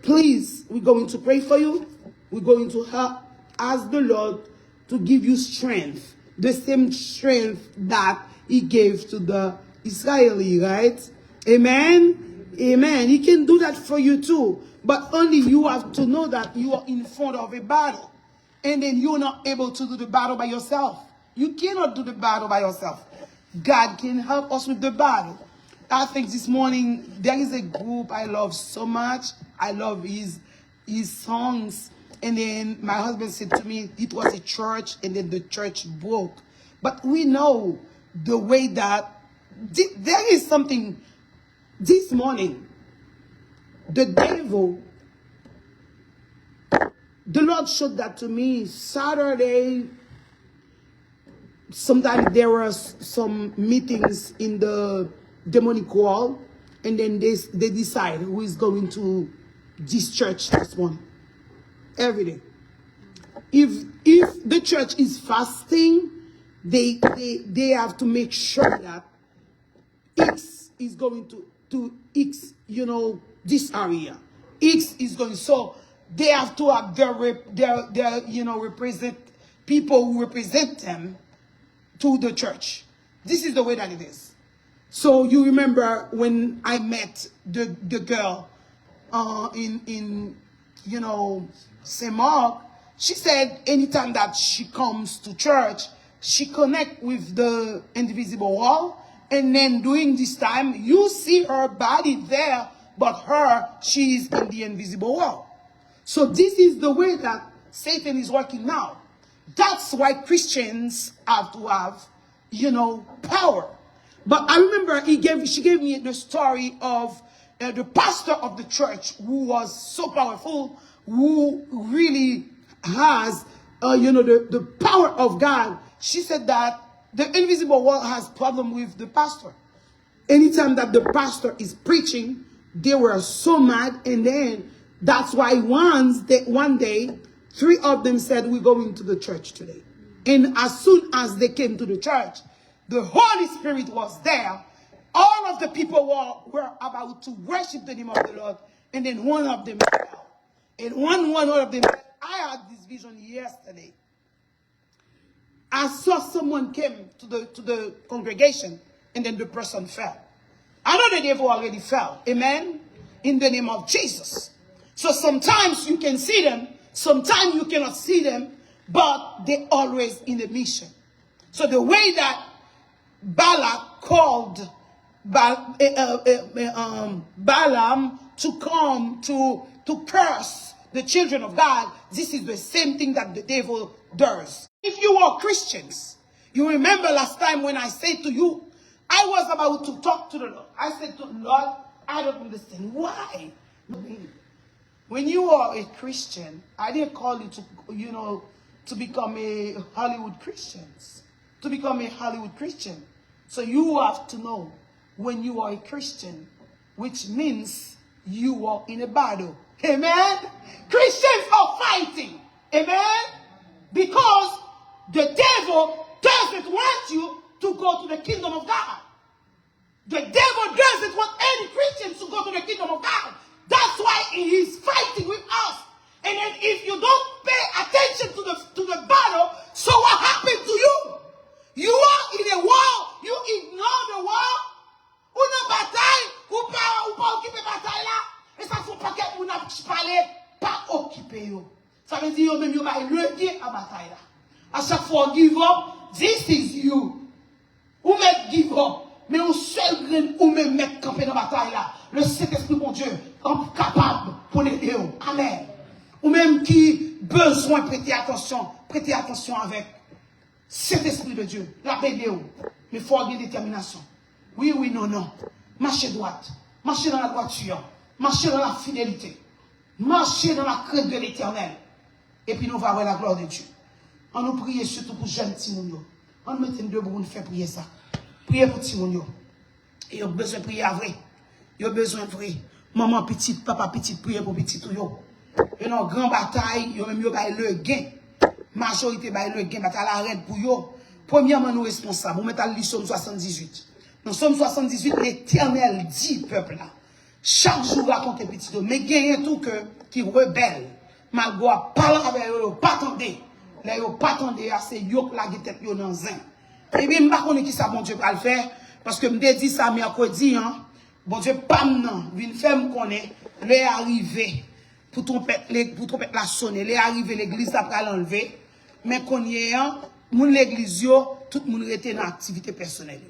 please, we're going to pray for you. We're going to ask the Lord to give you strength. The same strength that he gave to the Israeli, right? Amen? Amen. He can do that for you too. But only you have to know that you are in front of a battle. And then you're not able to do the battle by yourself. You cannot do the battle by yourself. God can help us with the battle. I think this morning there is a group I love so much. I love his songs. And then my husband said to me, it was a church, and then the church broke. But we know the way that there is something this morning. The devil, the Lord showed that to me Saturday. Sometimes there were some meetings in the demonic wall, and then they decide who is going to this church this morning. Every day. If the church is fasting, they have to make sure that X is going to X, this area. X is going, so they have to have their represent people who represent them to the church. This is the way that it is. So you remember when I met the girl in St. Mark, she said anytime that she comes to church, she connect with the invisible wall, and then during this time, you see her body there, but she is in the invisible wall. So this is the way that Satan is working now. That's why Christians have to have power. But I remember she gave me the story of the pastor of the church who was so powerful, who really has, the power of God. She said that the invisible world has problem with the pastor. Anytime that the pastor is preaching, they were so mad, and then that's why one day, 3 of them said, we're going to the church today. And as soon as they came to the church, the Holy Spirit was there. All of the people were about to worship the name of the Lord, and then one of them fell. And one of them said, I had this vision yesterday. I saw someone came to the congregation, and then the person fell. I know the devil already fell. Amen? In the name of Jesus. So sometimes you can see them, sometimes you cannot see them, but they're always in the mission. So the way that Balak called Balaam to come to curse the children of God, this is the same thing that the devil does. If you are Christians, you remember last time when I said to you, I was about to talk to the Lord. I said to the Lord, I don't understand why. When you are a Christian, I didn't call you to become a Hollywood Christian. To become a Hollywood Christian. So you have to know when you are a Christian, which means you are in a battle. Amen? Christians are fighting. Amen? Because the devil doesn't want you to go to the kingdom of God. The devil doesn't want any Christians to go to the kingdom of God. That's why he is fighting with us. And then if you don't pay attention to the battle, so what happened to you? You are in a war, you ignore the war. Une bataille, ou pas occuper bataille là. Et ça faut pas que vous n'a parlé, pas occuper yo. Ça veut dire même yo va levier à bataille là. À chaque fois give up, this is you. Ou mettre give up. Mais au seul grain ou même mettre camper dans la bataille là, le Saint-Esprit, mon Dieu, est capable pour l'aider. Amen. Ou même qui besoin de prêter attention avec cet Esprit de Dieu, la béné. Mais il faut avoir une détermination. Oui, non. Marchez droite, marchez dans la droiture, marchez dans la fidélité, marchez dans la crainte de l'Éternel. Et puis nous allons voir la gloire de Dieu. On nous prie surtout pour jeunes Timounio. On nous met debout pour nous faire prier ça. Priez pour Timounio. Et il a besoin de prier à vrai. Il a besoin de prier. Maman petite, papa petite, priez pour petit tout yo. Et dans grande bataille, il y a même le gain. Majorité le gain, bataille arrête pour yo. Premièrement, nous responsables. On met à l'issue Somme 78. Dans Somme 78, l'Éternel dit, peuple là, chaque jour raconte petit tout. Mais gagne tout que qui rebelle. Malgré parler avec eux, pas attendre. Là, yo pas attendre à ces yo la tête yo dans zin. Et bien, je ne sais pas qui ça, bon Dieu, va le faire. Parce que je me dis ça mercredi, hein. Bon Dieu, pas maintenant. Vine faire me connaître. Les arrivé. Pour trompette la sonner. Les arrivé, l'église après l'enlever. Mais qu'on y est, hein. L'église, tout le monde était dans l'activité personnelle.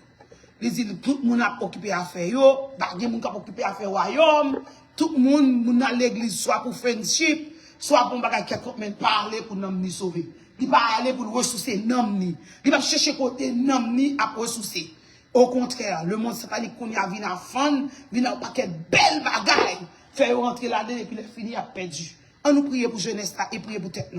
Tout le monde a occupé à faire, yo. Bagay moun a occupé à faire royaume. Tout le monde dans l'église, soit pour friendship, soit pour bagay quelqu'un parler pour nous sauver. Il va aller pour ressourcer namni. Il va chercher côté namni à ressourcer. Au contraire, le monde satanique qu'on y a vient à fond, vient à paquet belle bagaille, faire rentrer là-dedans et puis le fini a perdu. On nous prie pour jeunesse et prier pour tête.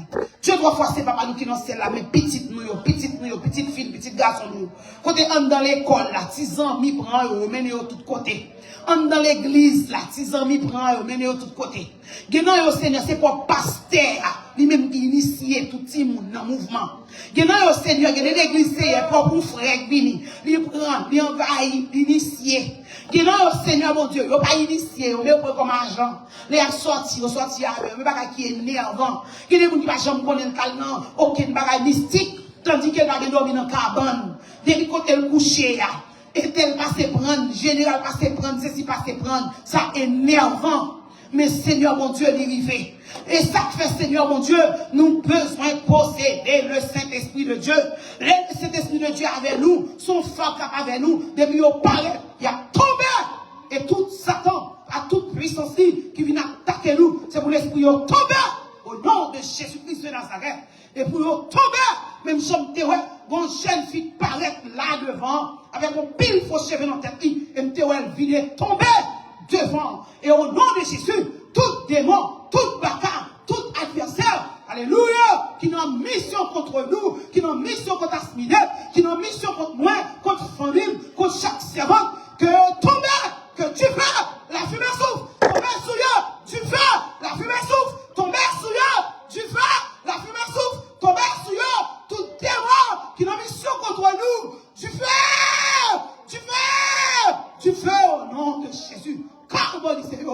Dieu doit forcer papa nous qui dans celle là, mais petite fille, petite garçon nous. Côté on dans l'école là, 6 ans mi prend yo, mène yo tout côté. On dans l'église là, 6 ans mi prend yo, mène yo tout côté. Genan yo Seigneur, c'est pour pasteur, lui même qui initier tout petit monde dans mouvement. Genan yo Seigneur, genan l'église c'est pour frère vini, lui prend, lui envahit, initier. Genan yo Seigneur mon Dieu, yo pas initier, on met comme agent. Les a sorti avec, mais pas qui est énervant. Qui est qui pas jamais connaître talent, aucun bagage mystique, tandis qu'elle va dormir dans cabane. Depuis côté le coucher là, et tel passer prendre, général passer prendre, ceci passer prendre, ça énervant. Mais Seigneur mon Dieu, l'arrivée. Et ça que fait Seigneur mon Dieu, nous besoin de posséder le Saint-Esprit de Dieu. Le Saint-Esprit de Dieu avec nous, son fort avec nous, depuis au palais, il y a tombé. Et tout Satan, à toute puissance qui vient attaquer nous, c'est pour l'esprit tomber au nom de Jésus-Christ de Nazareth. Et pour tomber, même si bon jeune fille paraît là devant, avec un pile faux cheveux dans la tête, et m'te vide tomber devant. Et au nom de Jésus, tout démon, toute bataille, tout adversaire, alléluia, qui n'a mission contre nous, qui n'a mission contre Asminette, qui n'a mission contre moi, contre famille, contre chaque servante, que tombe, que tu fais, la fumée souffle, tombe sous eux, tu fais, la fumée souffle, tombe sous eux, tu fais, la fumée souffle, tombe sous eux, tout démon qui n'a mission contre nous, tu fais au nom de Jésus. Carbonisez-le,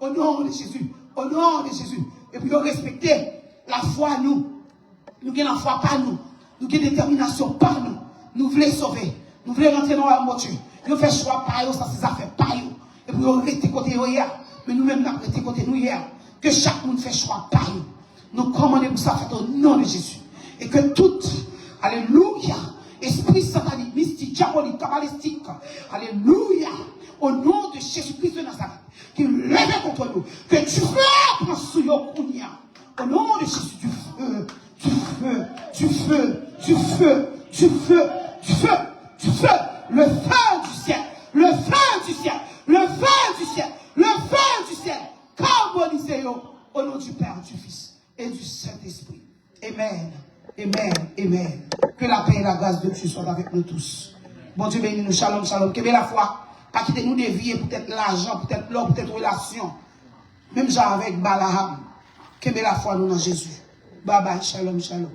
au nom de Jésus, au nom de Jésus. Et puis, respecter la foi, nous avons la foi par nous, nous avons détermination par nous, nous voulons sauver, nous voulons rentrer dans la mort. Nous faisons choix par eux, ça c'est affaire par eux. Et puis, on reste côté hier, mais nous-mêmes, nous restons côté nous hier. Que chaque monde fait choix par eux. Nous commandons pour ça, fait au nom de Jésus. Et que tout, alléluia, esprit satanique, mystique, diabolique, kabbalistique, alléluia, au nom de Jésus-Christ de Nazareth, qui lève contre nous, que tu fais prendre sous yo kounia. Au nom de Jésus, du feu, du feu, du feu, du feu, du feu, du feu, le feu du ciel, le feu du ciel, le feu du ciel, le feu du ciel, carbonisez-yo, au nom du Père, du Fils et du Saint-Esprit. Amen. Amen. Amen. Que la paix et la grâce de Dieu soient avec nous tous. Bon Dieu bénis nous. Shalom, shalom. Que la foi. Pas quitter nous dévier, peut-être l'argent, peut-être l'or, peut-être relation. Même genre avec Balaam. Que la foi nous dans Jésus. Bye bye. Shalom, shalom.